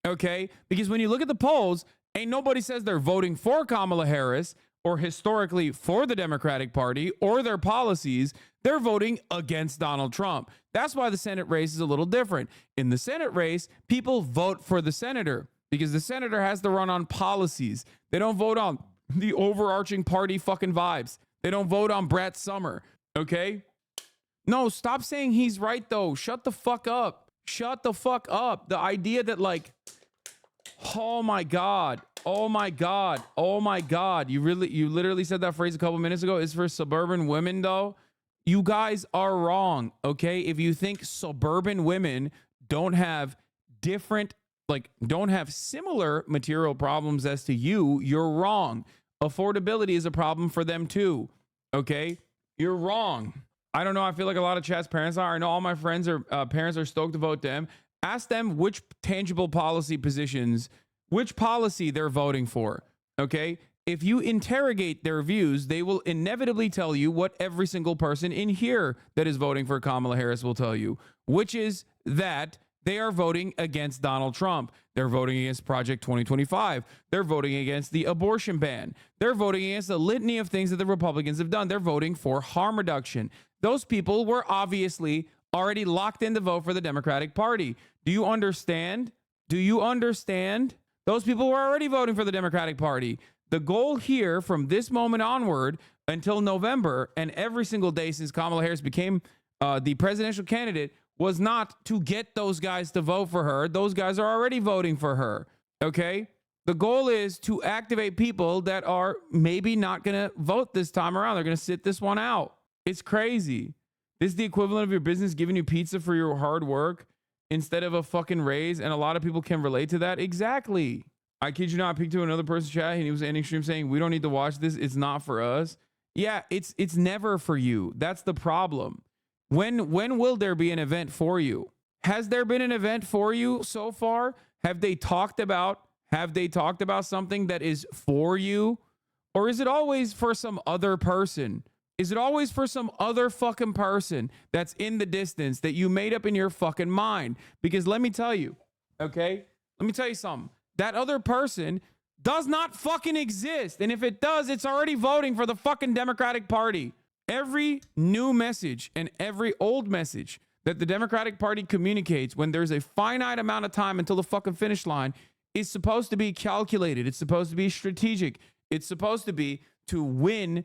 okay? Because when you look at the polls, ain't nobody says they're voting for Kamala Harris or historically for the Democratic Party or their policies. They're voting against Donald Trump. That's why the Senate race is a little different. In the Senate race, people vote for the senator because the senator has to run on policies. They don't vote on the overarching party fucking vibes. They don't vote on Brett Summer, okay? No, stop saying he's right though. Shut the fuck up. Shut the fuck up. The idea that like, oh my God, oh my God, oh my God. You literally said that phrase a couple minutes ago. It's for suburban women though. You guys are wrong, okay? If you think suburban women don't have similar material problems as to you, you're wrong. Affordability is a problem for them too, okay? You're wrong. I don't know. I feel like a lot of chat's parents are. I know all my friends are parents are stoked to vote them. Ask them which tangible policy positions, which policy they're voting for, okay? If you interrogate their views, they will inevitably tell you what every single person in here that is voting for Kamala Harris will tell you, which is that they are voting against Donald Trump. They're voting against Project 2025. They're voting against the abortion ban. They're voting against a litany of things that the Republicans have done. They're voting for harm reduction. Those people were obviously already locked in to vote for the Democratic Party. Do you understand? Do you understand? Those people were already voting for the Democratic Party. The goal here from this moment onward until November and every single day since Kamala Harris became the presidential candidate was not to get those guys to vote for her. Those guys are already voting for her, okay? The goal is to activate people that are maybe not going to vote this time around. They're going to sit this one out. It's crazy. This is the equivalent of your business giving you pizza for your hard work instead of a fucking raise, and a lot of people can relate to that. Exactly. I kid you not, I peeked to another person's chat and he was ending stream saying, we don't need to watch this. It's not for us. Yeah, it's never for you. That's the problem. When will there be an event for you? Has there been an event for you so far? Have they talked about something that is for you? Or is it always for some other person? Is it always for some other fucking person that's in the distance that you made up in your fucking mind? Because let me tell you, okay? Let me tell you something. That other person does not fucking exist. And if it does, it's already voting for the fucking Democratic Party. Every new message and every old message that the Democratic Party communicates when there's a finite amount of time until the fucking finish line is supposed to be calculated. It's supposed to be strategic. It's supposed to be to win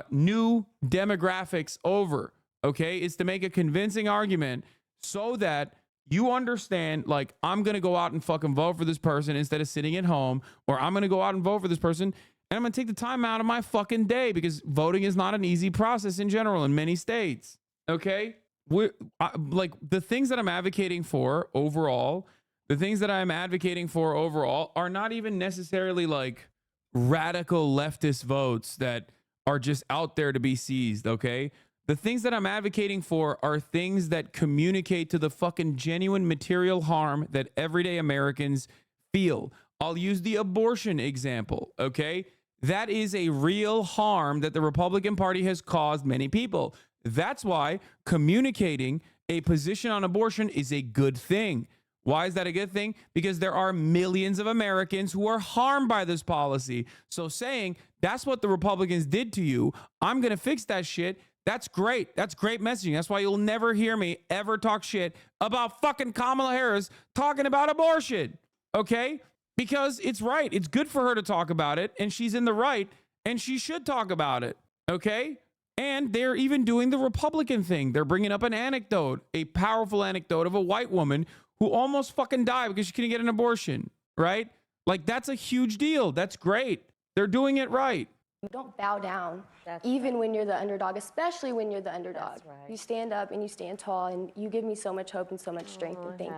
new demographics over, okay? It's to make a convincing argument so that you understand, like, I'm going to go out and fucking vote for this person instead of sitting at home, or I'm going to go out and vote for this person And I'm going to take the time out of my fucking day because voting is not an easy process in general in many states. Okay? Like the things that I'm advocating for overall, are not even necessarily like radical leftist votes that are just out there to be seized, okay? The things that I'm advocating for are things that communicate to the fucking genuine material harm that everyday Americans feel. I'll use the abortion example, okay? That is a real harm that the Republican Party has caused many people. That's why communicating a position on abortion is a good thing. Why is that a good thing? Because there are millions of Americans who are harmed by this policy. So saying that's what the Republicans did to you, I'm going to fix that shit. That's great. That's great messaging. That's why you'll never hear me ever talk shit about fucking Kamala Harris talking about abortion. Okay? Because it's right. It's good for her to talk about it, and she's in the right, and she should talk about it. Okay? And they're even doing the Republican thing. They're bringing up an anecdote, a powerful anecdote of a white woman who almost fucking died because she couldn't get an abortion, right? Like, that's a huge deal. That's great. They're doing it right. You don't bow down, even when you're the underdog, especially when you're the underdog. That's right. You stand up and you stand tall, and you give me so much hope and so much strength, and thank you.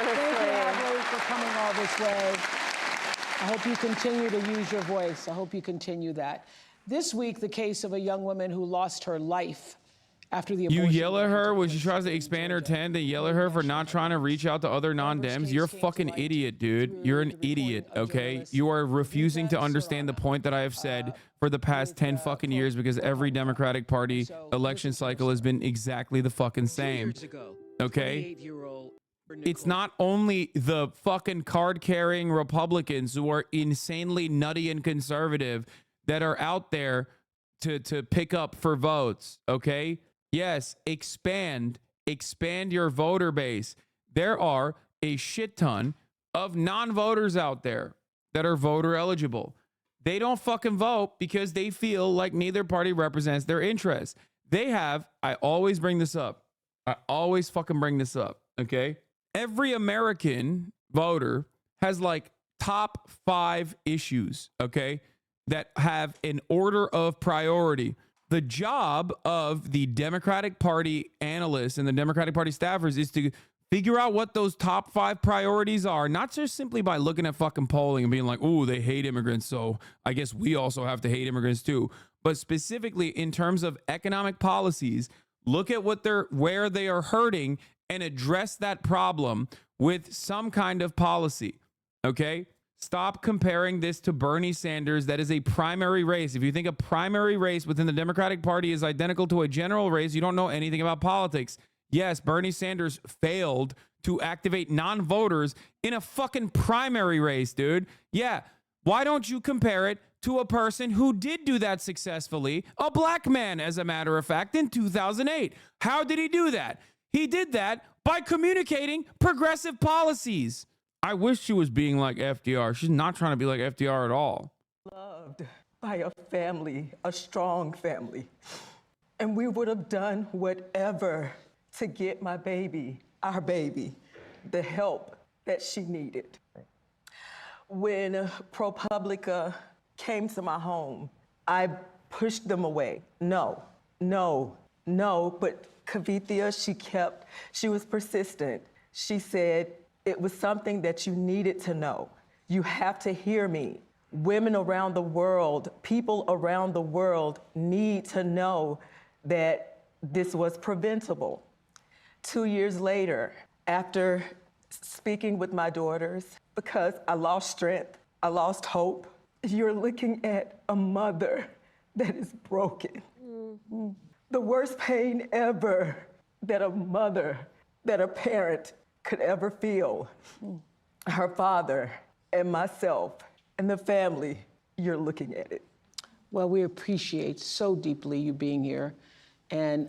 Thank you, Hadley, for coming all this way. I hope you continue to use your voice. I hope you continue that. This week, the case of a young woman who lost her life after the abortion. You yell at her when she tries to expand her tent. They yell at her for not trying to reach out to other non-Dems. You're a fucking idiot, dude. You're an idiot, okay? You are refusing to understand the point that I have said for the past 10 fucking years because every Democratic Party election cycle has been exactly the fucking same, okay? It's not only the fucking card-carrying Republicans who are insanely nutty and conservative that are out there to pick up for votes, okay? Yes, expand your voter base. There are a shit ton of non-voters out there that are voter eligible. They don't fucking vote because they feel like neither party represents their interests. I always bring this up. I always fucking bring this up, okay? Every American voter has like top 5 issues, okay, that have an order of priority. The job of the Democratic Party analysts and the Democratic Party staffers is to figure out what those top 5 priorities are, not just simply by looking at fucking polling and being like, oh, they hate immigrants, so I guess we also have to hate immigrants too. But specifically in terms of economic policies, look at where they are hurting and address that problem with some kind of policy, okay? Stop comparing this to Bernie Sanders. That is a primary race. If you think a primary race within the Democratic Party is identical to a general race, you don't know anything about politics. Yes, Bernie Sanders failed to activate non-voters in a fucking primary race, dude. Yeah, why don't you compare it to a person who did do that successfully, a black man, as a matter of fact, in 2008? How did he do that? He did that by communicating progressive policies. I wish she was being like FDR. She's not trying to be like FDR at all. Loved by a family, a strong family. And we would have done whatever to get my baby, our baby, the help that she needed. When ProPublica came to my home, I pushed them away. No, but Kavithia, she was persistent. She said, it was something that you needed to know. You have to hear me. Women around the world, people around the world need to know that this was preventable. 2 years later, after speaking with my daughters, because I lost strength, I lost hope, you're looking at a mother that is broken. Mm-hmm. The worst pain ever that a parent could ever feel. Her father and myself and the family, you're looking at it. Well, we appreciate so deeply you being here. And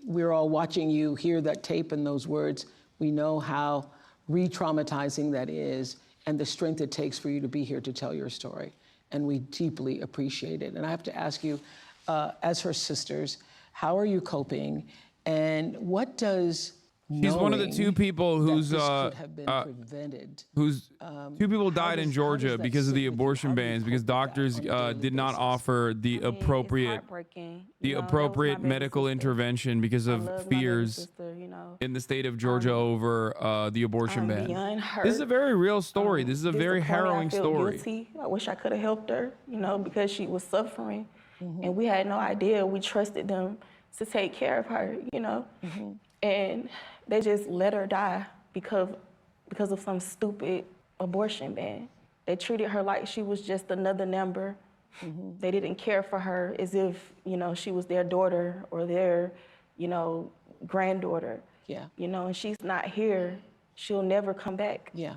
we're all watching you hear that tape and those words. We know how re-traumatizing that is and the strength it takes for you to be here to tell your story. And we deeply appreciate it. And I have to ask you, as her sisters, how are you coping? And what does He's one of the two people whose this could have been prevented. Two people died in Georgia because of the abortion bans, because doctors did not offer the appropriate medical intervention because of fears in the state of Georgia over the abortion ban. This is a very real story. This is a very harrowing story. Guilty. I wish I could have helped her, because she was suffering, and we had no idea. We trusted them to take care of her, and they just let her die because of some stupid abortion ban. They treated her like she was just another number. They didn't care for her as if, she was their daughter or their, granddaughter. Yeah. And she's not here. She'll never come back. Yeah.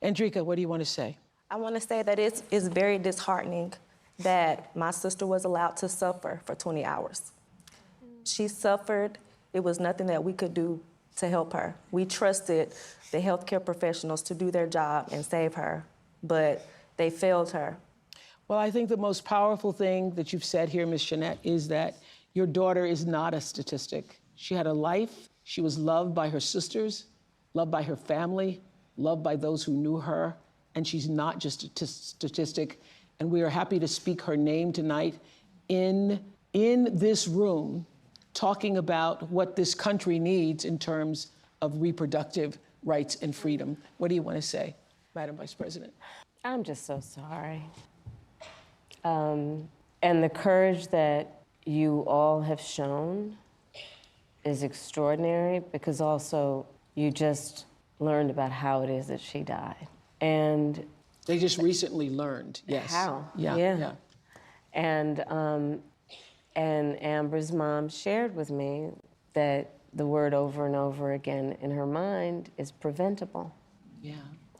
Andrika, what do you want to say? I want to say that it's very disheartening that my sister was allowed to suffer for 20 hours. She suffered. It was nothing that we could do to help her. We trusted the healthcare professionals to do their job and save her, but they failed her. Well, I think the most powerful thing that you've said here, Ms. Jeanette, is that your daughter is not a statistic. She had a life. She was loved by her sisters, loved by her family, loved by those who knew her, and she's not just a statistic. And we are happy to speak her name tonight in this room, talking about what this country needs in terms of reproductive rights and freedom. What do you want to say, Madam Vice President? I'm just so sorry. And the courage that you all have shown is extraordinary, because also you just learned about how it is that she died. And they just recently learned, yes. How? Yeah. And Amber's mom shared with me that the word over and over again in her mind is preventable. Yeah.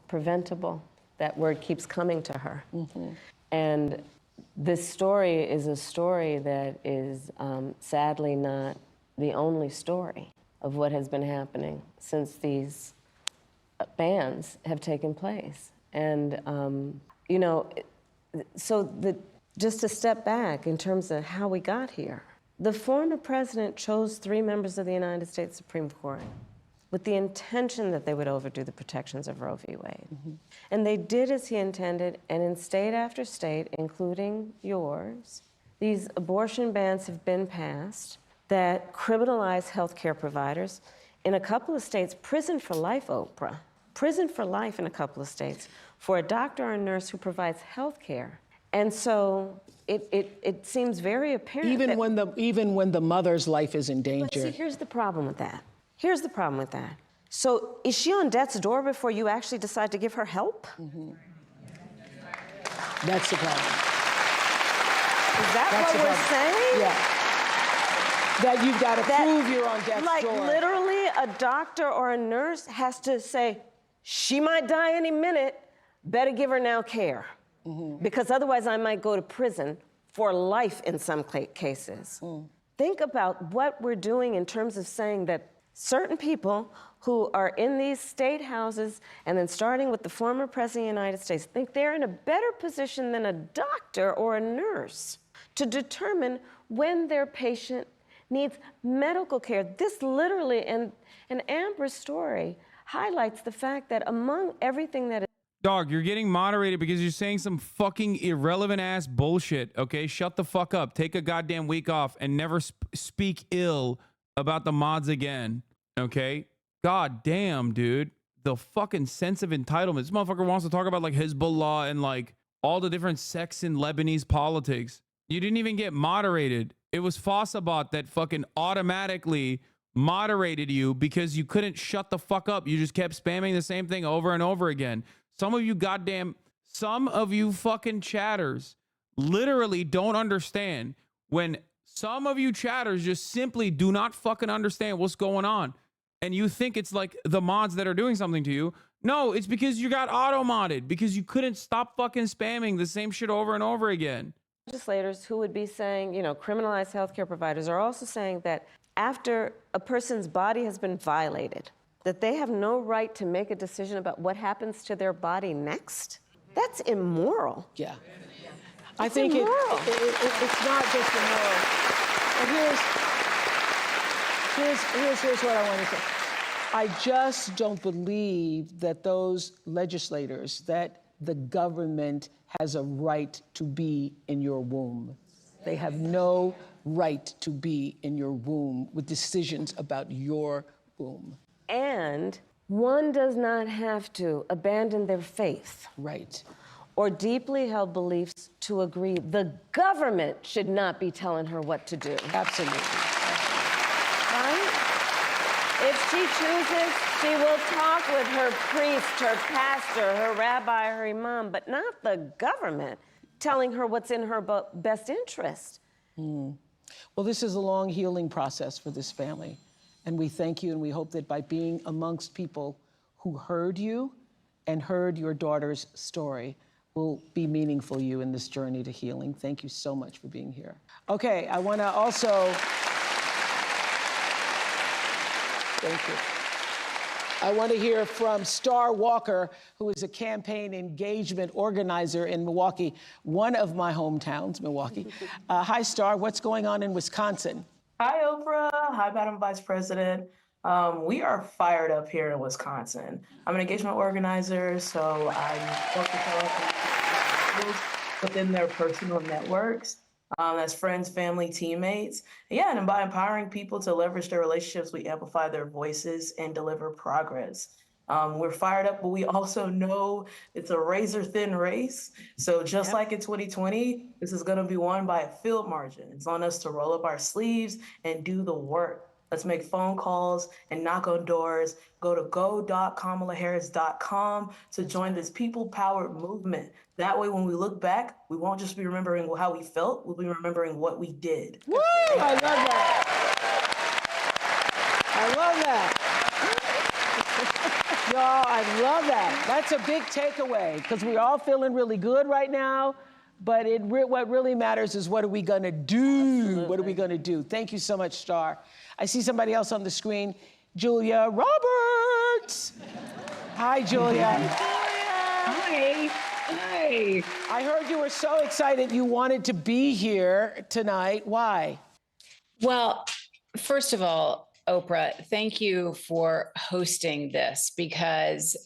Preventable. That word keeps coming to her. And this story is a story that is sadly not the only story of what has been happening since these bans have taken place. And, just to step back in terms of how we got here, the former president chose 3 members of the United States Supreme Court with the intention that they would overdo the protections of Roe v. Wade. And they did as he intended, and in state after state, including yours, these abortion bans have been passed that criminalize healthcare providers. In a couple of states, prison for life, Oprah. Prison for life in a couple of states for a doctor or a nurse who provides health care. And so it seems very apparent even when the mother's life is in danger. But see, here's the problem with that. So is she on death's door before you actually decide to give her help? That's the problem. Is that what we're saying? Yeah. That you've got to prove you're on death's door. Like literally a doctor or a nurse has to say, she might die any minute, better give her now care. Because otherwise I might go to prison for life in some cases. Think about what we're doing in terms of saying that certain people who are in these state houses, and then starting with the former president of the United States, think they're in a better position than a doctor or a nurse to determine when their patient needs medical care. This literally, and Amber's story highlights the fact that among everything that is Dog, you're getting moderated because you're saying some fucking irrelevant ass bullshit, okay? Shut the fuck up. Take a goddamn week off and never speak ill about the mods again, okay? God damn, dude. The fucking sense of entitlement. This motherfucker wants to talk about like Hezbollah and like all the different sects in Lebanese politics. You didn't even get moderated. It was Fossabot that fucking automatically moderated you because you couldn't shut the fuck up. You just kept spamming the same thing over and over again. Some of you fucking chatters literally don't understand when some of you chatters just simply do not fucking understand what's going on. And you think it's like the mods that are doing something to you. No, it's because you got auto-modded because you couldn't stop fucking spamming the same shit over and over again. legislators who would be saying, criminalize healthcare providers are also saying that after a person's body has been violated, that they have no right to make a decision about what happens to their body next? That's immoral. Yeah. I think it's not just immoral. But here's what I want to say. I just don't believe that those legislators, that the government has a right to be in your womb. They have no right to be in your womb with decisions about your womb. And one does not have to abandon their faith. Right. Or deeply held beliefs to agree the government should not be telling her what to do. Absolutely. Right? If she chooses, she will talk with her priest, her pastor, her rabbi, her imam, but not the government telling her what's in her best interest. Well, this is a long healing process for this family. And we thank you, and we hope that by being amongst people who heard you and heard your daughter's story will be meaningful to you in this journey to healing. Thank you so much for being here. Okay, I want to also... Thank you. I want to hear from Star Walker, who is a campaign engagement organizer in Milwaukee, one of my hometowns, Milwaukee. Hi, Star. What's going on in Wisconsin? Hi, Oprah. Hi, Madam Vice President. We are fired up here in Wisconsin. I'm an engagement organizer, so I'm focused within their personal networks. As friends, family, teammates. And by empowering people to leverage their relationships, we amplify their voices and deliver progress. We're fired up, but we also know it's a razor-thin race. So just like in 2020, this is going to be won by a field margin. It's on us to roll up our sleeves and do the work. Let's make phone calls and knock on doors. Go to go.kamalaharris.com to join this people-powered movement. That way, when we look back, we won't just be remembering how we felt, we'll be remembering what we did. Woo! I love that. I love that. Y'all, I love that. That's a big takeaway, because we're all feeling really good right now, but what really matters is what are we gonna do? Absolutely. What are we gonna do? Thank you so much, Star. I see somebody else on the screen, Julia Roberts. Hi, Julia. Hi. Hi. I heard you were so excited you wanted to be here tonight. Why? Well, first of all, Oprah, thank you for hosting this, because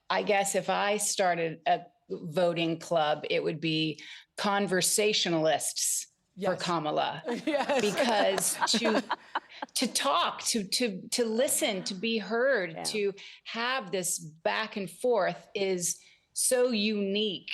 I guess if I started a voting club, it would be conversationalists for Kamala. Yes. Because to talk, to listen, to be heard, to have this back and forth is so unique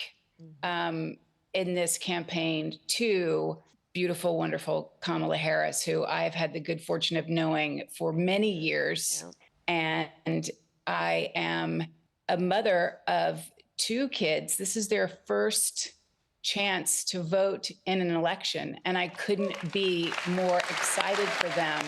in this campaign to beautiful, wonderful Kamala Harris, who I've had the good fortune of knowing for many years. And I am a mother of 2 kids. This is their first chance to vote in an election. And I couldn't be more excited for them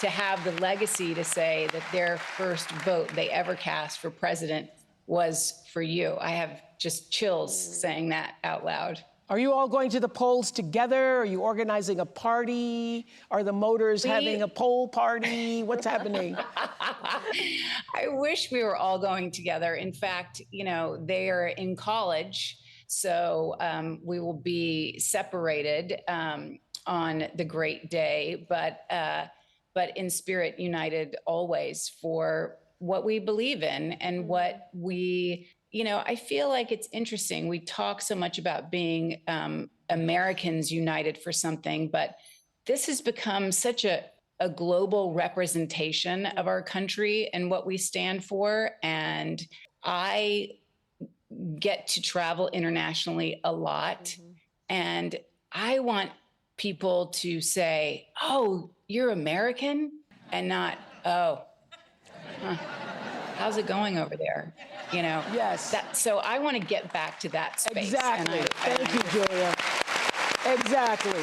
to have the legacy to say that their first vote they ever cast for president was for you. I have just chills saying that out loud. Are you all going to the polls together? Are you organizing a party? Are the Motors having a poll party? What's happening? I wish we were all going together. In fact, you know, they are in college, so we will be separated on the great day, but in spirit united always for what we believe in and what we, you know, I feel like it's interesting. We talk so much about being Americans united for something, but this has become such a global representation of our country and what we stand for. And I get to travel internationally a lot. And I want people to say, oh, you're American, and not, oh, how's it going over there? You know? Yes. So I want to get back to that space. Exactly. Thank you, Julia. Exactly.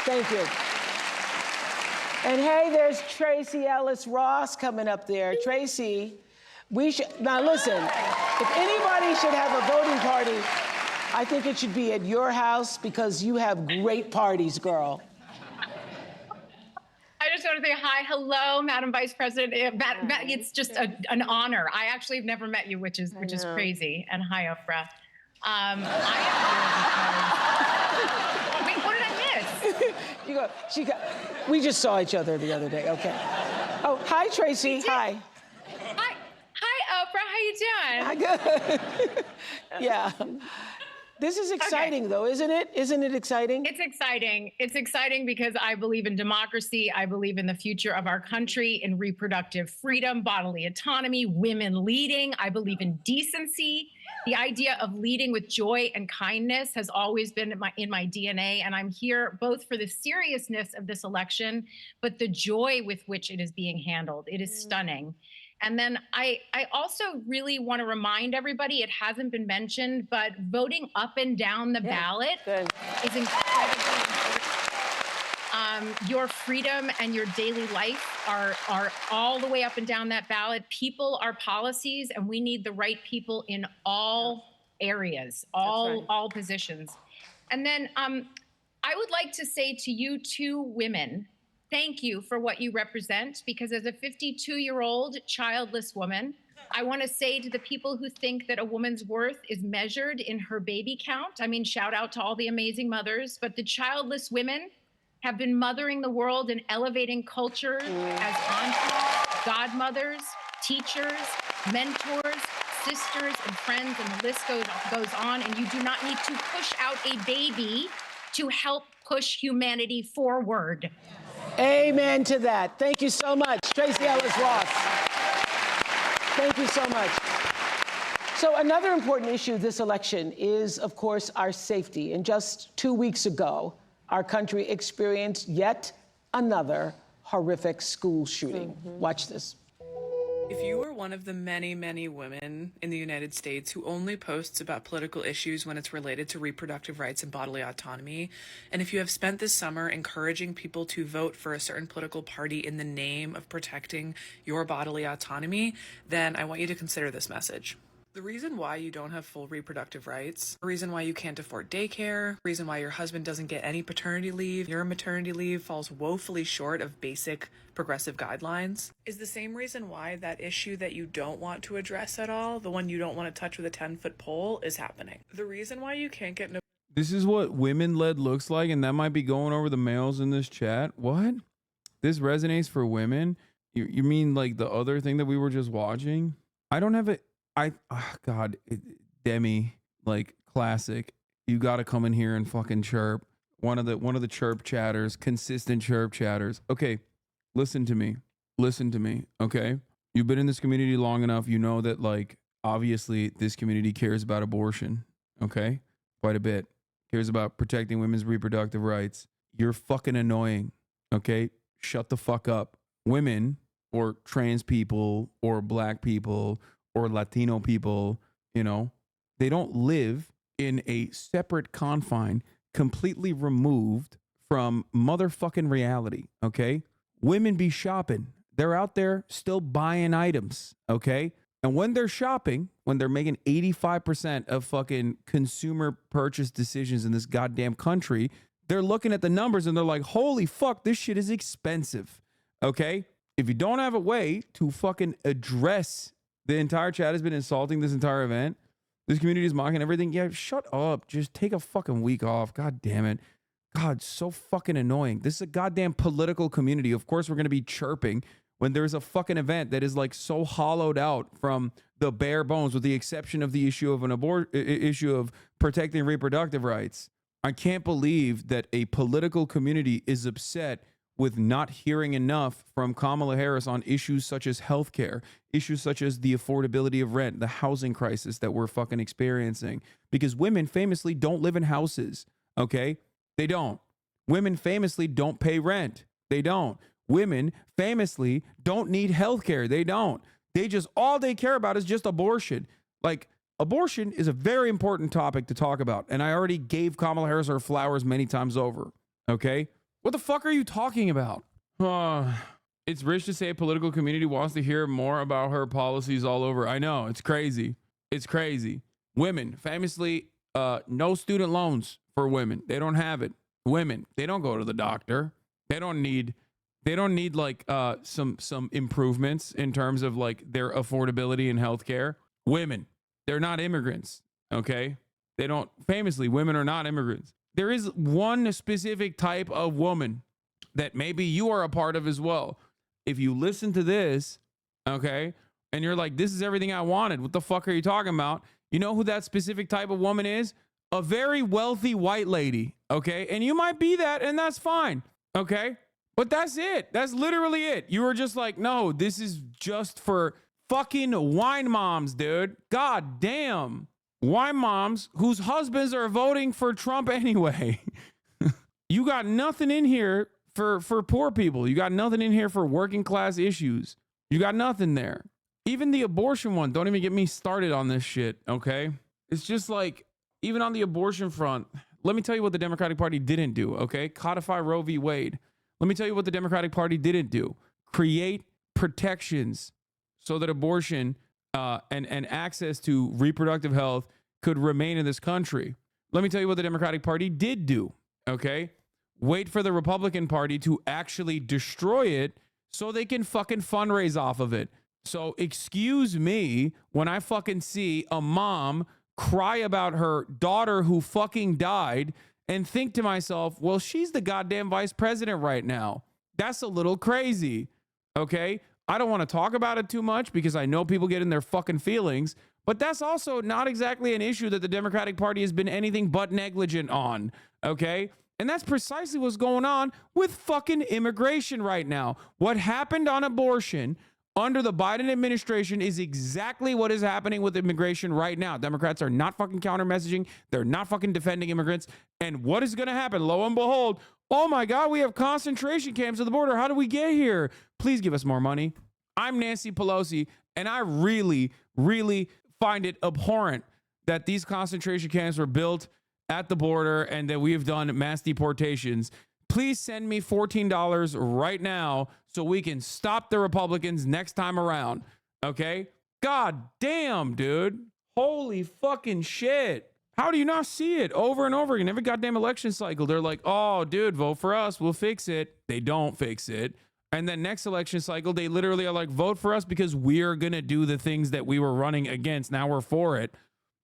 Thank you. And hey, there's Tracy Ellis Ross coming up there. Tracy, now listen, if anybody should have a voting party, I think it should be at your house, because you have great parties, girl. I just want to say hi, hello, Madam Vice President. It's just an honor. I actually have never met you, which is crazy. And hi, Oprah. I am here because, wait, what did I miss? We just saw each other the other day. Okay. Oh, hi, Tracy. Hi. Hi, Oprah. How you doing? Hi, good. Yeah. This is exciting, though, isn't it? Isn't it exciting? It's exciting. It's exciting because I believe in democracy. I believe in the future of our country, in reproductive freedom, bodily autonomy, women leading. I believe in decency. The idea of leading with joy and kindness has always been in my DNA. And I'm here both for the seriousness of this election, but the joy with which it is being handled. It is stunning. And then I also really want to remind everybody, it hasn't been mentioned, but voting up and down the ballot is incredibly important. Your freedom and your daily life are all the way up and down that ballot. People are policies, and we need the right people in all areas, all positions. And then I would like to say to you two women, thank you for what you represent, because as a 52-year-old childless woman, I want to say to the people who think that a woman's worth is measured in her baby count. I mean, shout out to all the amazing mothers, but the childless women have been mothering the world and elevating culture as aunties, godmothers, teachers, mentors, sisters, and friends, and the list goes on. And you do not need to push out a baby to help push humanity forward. Amen to that. Thank you so much, Tracy Ellis Ross. Thank you so much. So another important issue this election is, of course, our safety. And just 2 weeks ago, our country experienced yet another horrific school shooting. Watch this. If you are one of the many, many women in the United States who only posts about political issues when it's related to reproductive rights and bodily autonomy, and if you have spent this summer encouraging people to vote for a certain political party in the name of protecting your bodily autonomy, then I want you to consider this message. The reason why you don't have full reproductive rights, the reason why you can't afford daycare, the reason why your husband doesn't get any paternity leave, your maternity leave falls woefully short of basic progressive guidelines, is the same reason why that issue that you don't want to address at all, the one you don't want to touch with a 10-foot pole, is happening. The reason why you can't get no. This is what women-led looks like, and that might be going over the males in this chat. What? This resonates for women? You mean like the other thing that we were just watching? I don't have it. God, Demi, like classic. You got to come in here and fucking chirp. One of the chirp chatters, consistent chirp chatters. Okay, listen to me. Okay, you've been in this community long enough. You know that, like, obviously this community cares about abortion. Okay, quite a bit. Cares about protecting women's reproductive rights. You're fucking annoying. Okay, shut the fuck up. Women or trans people or black people or Latino people, you know, they don't live in a separate confine, completely removed from motherfucking reality, okay? Women be shopping. They're out there still buying items, okay? And when they're shopping, when they're making 85% of fucking consumer purchase decisions in this goddamn country, they're looking at the numbers and they're like, holy fuck, this shit is expensive, okay? If you don't have a way to fucking address, the entire chat has been insulting this entire event. This community is mocking everything. Yeah, shut up. Just take a fucking week off. God damn it. God, so fucking annoying. This is a goddamn political community. Of course, we're going to be chirping when there's a fucking event that is like so hollowed out from the bare bones, with the exception of the issue of issue of protecting reproductive rights. I can't believe that a political community is upset with not hearing enough from Kamala Harris on issues such as healthcare, issues such as the affordability of rent, the housing crisis that we're fucking experiencing. Because women famously don't live in houses, okay? They don't. Women famously don't pay rent. They don't. Women famously don't need healthcare. They don't. They just, all they care about is just abortion. Like, abortion is a very important topic to talk about. And I already gave Kamala Harris her flowers many times over, okay? What the fuck are you talking about? It's rich to say a political community wants to hear more about her policies all over. I know, it's crazy. It's crazy. Women, famously, no student loans for women. They don't have it. Women, they don't go to the doctor. They don't need like some improvements in terms of like their affordability in healthcare. Women, they're not immigrants, okay? They don't, famously, women are not immigrants. There is one specific type of woman that maybe you are a part of as well. if you listen to this, okay, and you're like, this is everything I wanted, what the fuck are you talking about? You know who that specific type of woman is? A very wealthy white lady, okay? And you might be that, and that's fine, okay? But that's it. That's literally it. You were just like, no, this is just for fucking wine moms, dude. God damn. Wine moms whose husbands are voting for Trump anyway. You got nothing in here for poor people. You got nothing in here for working class issues. You got nothing there. Even the abortion one, don't even get me started on this shit, okay? It's just like, even on the abortion front, let me tell you what the Democratic Party didn't do, okay? Codify Roe v. Wade. Let me tell you what the Democratic Party didn't do. Create protections so that abortion and access to reproductive health could remain in this country. Let me tell you what the Democratic Party did do, okay? Wait for the Republican Party to actually destroy it so they can fucking fundraise off of it. So excuse me when I fucking see a mom cry about her daughter who fucking died and think to myself, well, she's the goddamn vice president right now. That's a little crazy, okay? I don't want to talk about it too much because I know people get in their fucking feelings, but that's also not exactly an issue that the Democratic Party has been anything but negligent on, okay? And that's precisely what's going on with fucking immigration right now. What happened on abortion under the Biden administration is exactly what is happening with immigration right now. Democrats are not fucking counter messaging. They're not fucking defending immigrants. And what is going to happen? Lo and behold, oh my God, we have concentration camps at the border. How do we get here? Please give us more money. I'm Nancy Pelosi, and I really, really find it abhorrent that these concentration camps were built at the border and that we have done mass deportations. Please send me $14 right now so we can stop the Republicans next time around. Okay? God damn, dude. Holy fucking shit. How do you not see it over and over again? Every goddamn election cycle, they're like, oh, dude, vote for us. We'll fix it. They don't fix it. And then next election cycle, they literally are like, vote for us because we're going to do the things that we were running against. Now we're for it.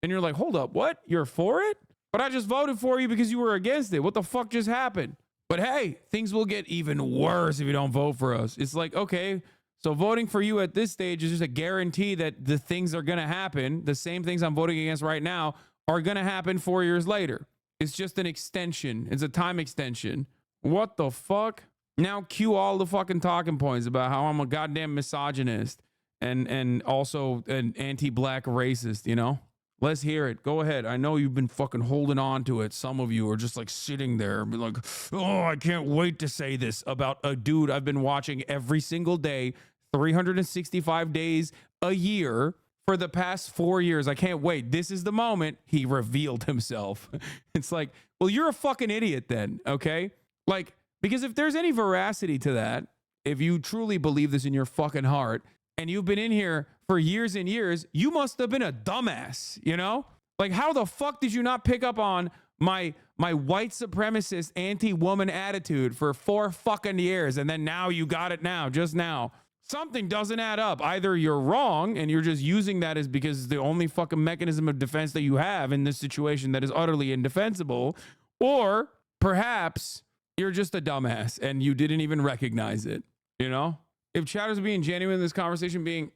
And you're like, hold up, what? You're for it? But I just voted for you because you were against it. What the fuck just happened? But hey, things will get even worse if you don't vote for us. It's like, okay, so voting for you at this stage is just a guarantee that the things are going to happen. The same things I'm voting against right now are going to happen 4 years later. It's just an extension. It's a time extension. What the fuck? Now cue all the fucking talking points about how I'm a goddamn misogynist and also an anti-black racist, you know? Let's hear it. Go ahead. I know you've been fucking holding on to it. Some of you are just like sitting there and be like, oh, I can't wait to say this about a dude I've been watching every single day, 365 days a year for the past 4 years. I can't wait. This is the moment he revealed himself. It's like, well, you're a fucking idiot then, okay? Like, because if there's any veracity to that, if you truly believe this in your fucking heart, and you've been in here for years and years, you must have been a dumbass, you know? Like, how the fuck did you not pick up on my white supremacist anti-woman attitude for 4 fucking years, and then now you got it now, just now? Something doesn't add up. Either you're wrong and you're just using that as because it's the only fucking mechanism of defense that you have in this situation that is utterly indefensible, or perhaps you're just a dumbass and you didn't even recognize it, you know? If chatters being genuine, this conversation being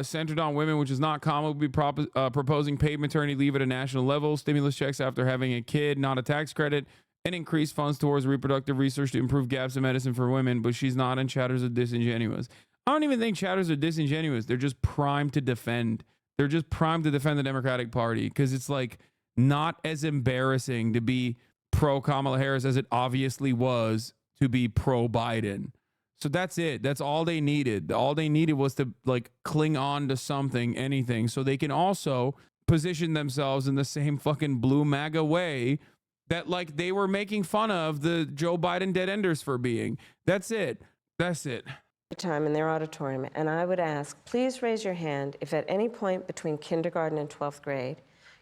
centered on women, which is not common, would be proposing paid maternity leave at a national level, stimulus checks after having a kid, not a tax credit, and increased funds towards reproductive research to improve gaps in medicine for women. But she's not, and chatters are disingenuous. I don't even think chatters are disingenuous. They're just primed to defend. They're just primed to defend the Democratic Party because it's like not as embarrassing to be pro Kamala Harris as it obviously was to be pro Biden. So that's it. That's all they needed. All they needed was to like cling on to something, anything, so they can also position themselves in the same fucking blue MAGA way that like they were making fun of the Joe Biden dead enders for being. That's it. That's it. Time in their auditorium, and I would ask, please raise your hand if at any point between kindergarten and 12th grade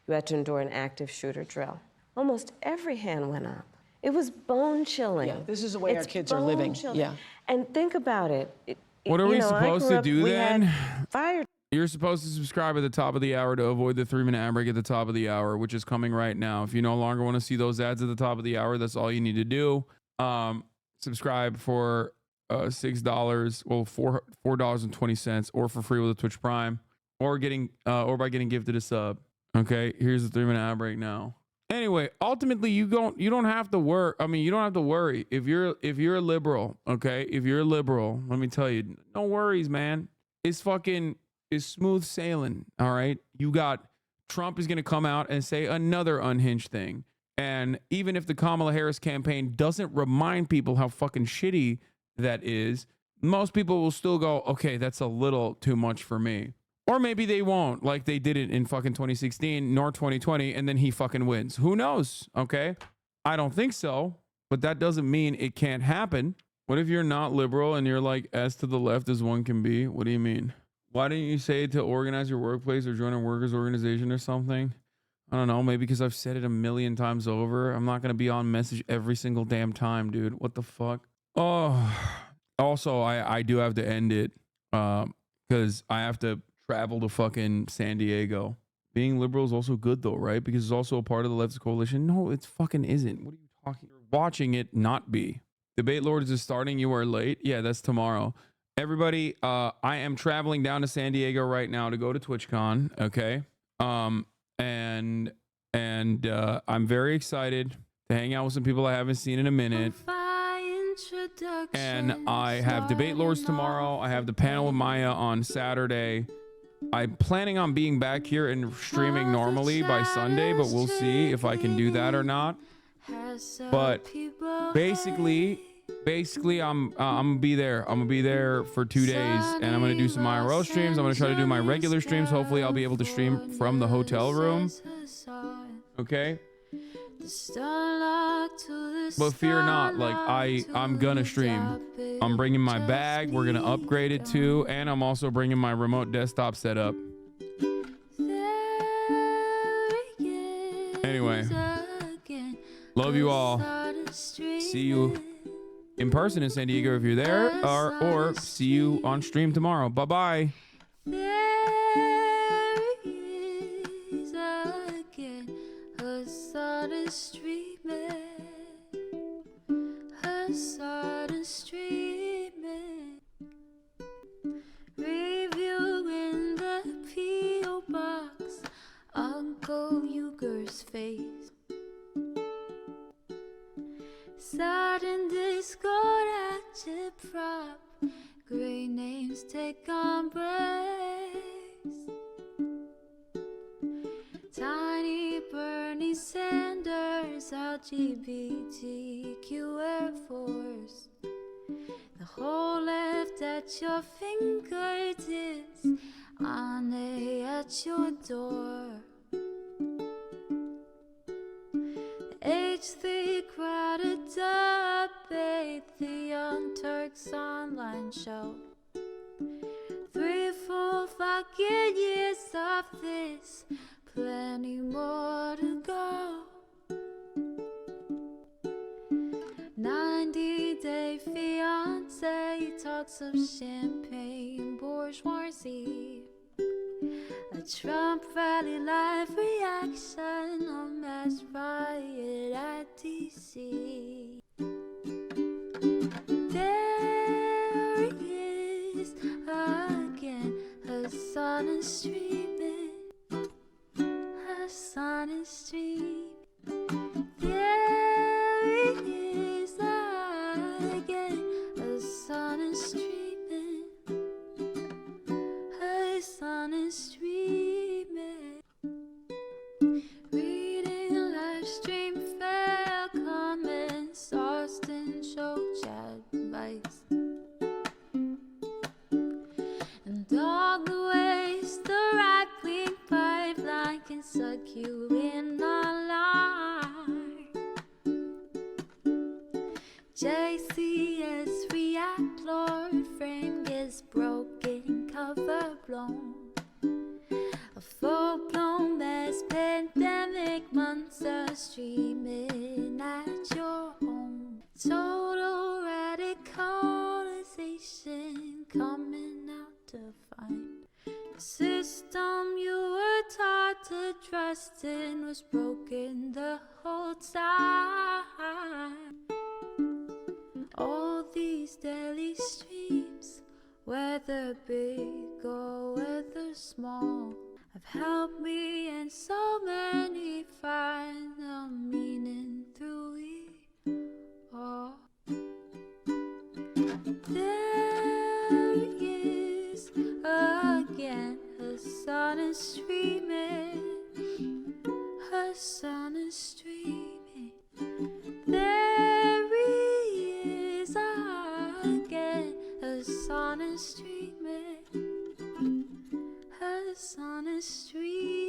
you had to endure an active shooter drill. Almost every hand went up. It was bone chilling. Yeah, this is the way our kids are living. Chilling. Yeah. And think about it. What are we supposed to do then? Fire. You're supposed to subscribe at the top of the hour to avoid the 3-minute ad break at the top of the hour, which is coming right now. If you no longer want to see those ads at the top of the hour, that's all you need to do. Subscribe for $6, well, $4.20, or for free with a Twitch Prime, or by getting gifted a sub. Okay, here's the 3-minute ad break now. Anyway, ultimately, you don't have to worry. I mean, you don't have to worry if you're a liberal. Okay, if you're a liberal, let me tell you, no worries, man. It's smooth sailing. All right, you got Trump is gonna come out and say another unhinged thing, and even if the Kamala Harris campaign doesn't remind people how fucking shitty that is, most people will still go, okay, that's a little too much for me. Or maybe they won't, like they did it in fucking 2016 nor 2020, and then he fucking wins. Who knows? Okay. I don't think so, but that doesn't mean it can't happen. What if you're not liberal and you're like as to the left as one can be? What do you mean? Why didn't you say to organize your workplace or join a workers' organization or something? I don't know. Maybe because I've said it a million times over. I'm not going to be on message every single damn time, dude. What the fuck? Oh, also, I do have to end it because I have to travel to fucking San Diego. Being liberal is also good though, right? Because it's also a part of the leftist coalition. No, it fucking isn't. What are you talking? You're watching it not be. Debate Lords is starting. You are late. Yeah, that's tomorrow. Everybody, I am traveling down to San Diego right now to go to TwitchCon. Okay. And I'm very excited to hang out with some people I haven't seen in a minute. And I have Debate Lords tomorrow. I have the panel with Maya on Saturday. I'm planning on being back here and streaming normally by Sunday, but we'll see if I can do that or not. But basically I'm gonna be there. I'm gonna be there for 2 days, and I'm gonna do some IRL streams. I'm gonna try to do my regular streams. Hopefully I'll be able to stream from the hotel room. Okay. But fear not, like I'm gonna stream. I'm bringing my bag. We're gonna upgrade it too, and I'm also bringing my remote desktop setup. Anyway, love you all. See you in person in San Diego if you're there, or see you on stream tomorrow. Bye bye. Reviewing the P.O. box, Uncle Uger's face. Sudden discord at your prop, great names take embrace. Tiny Bernie Sanders, LGBTQ Air Force. The whole left at your fingertips, Ane at your door. H3 crowded debate, the Young Turks online show. 3 full fucking years of this, plenty more to go. 90-day fiance, talks of champagne bourgeoisie. A Trump rally live reaction, a mass riot at DC. There he is again, her son is streaming, her son is streaming. There he is again, her son is streaming, her son is streaming. Reading live stream fair comments, Austin show chat advice, and all the ways the right-wing pipeline can suck you in online. JCS react, Lord frame gets broken, cover blown. A full-blown mass pandemic, monster streaming at your home. Total radicalization coming out to find. The system you were taught to trust in was broken the whole time. All these daily whether big or whether small, have helped me and so many find the meaning through it all. There is again a sun is streaming, a sun is streaming. There is again a sun is streaming, a sun is streaming.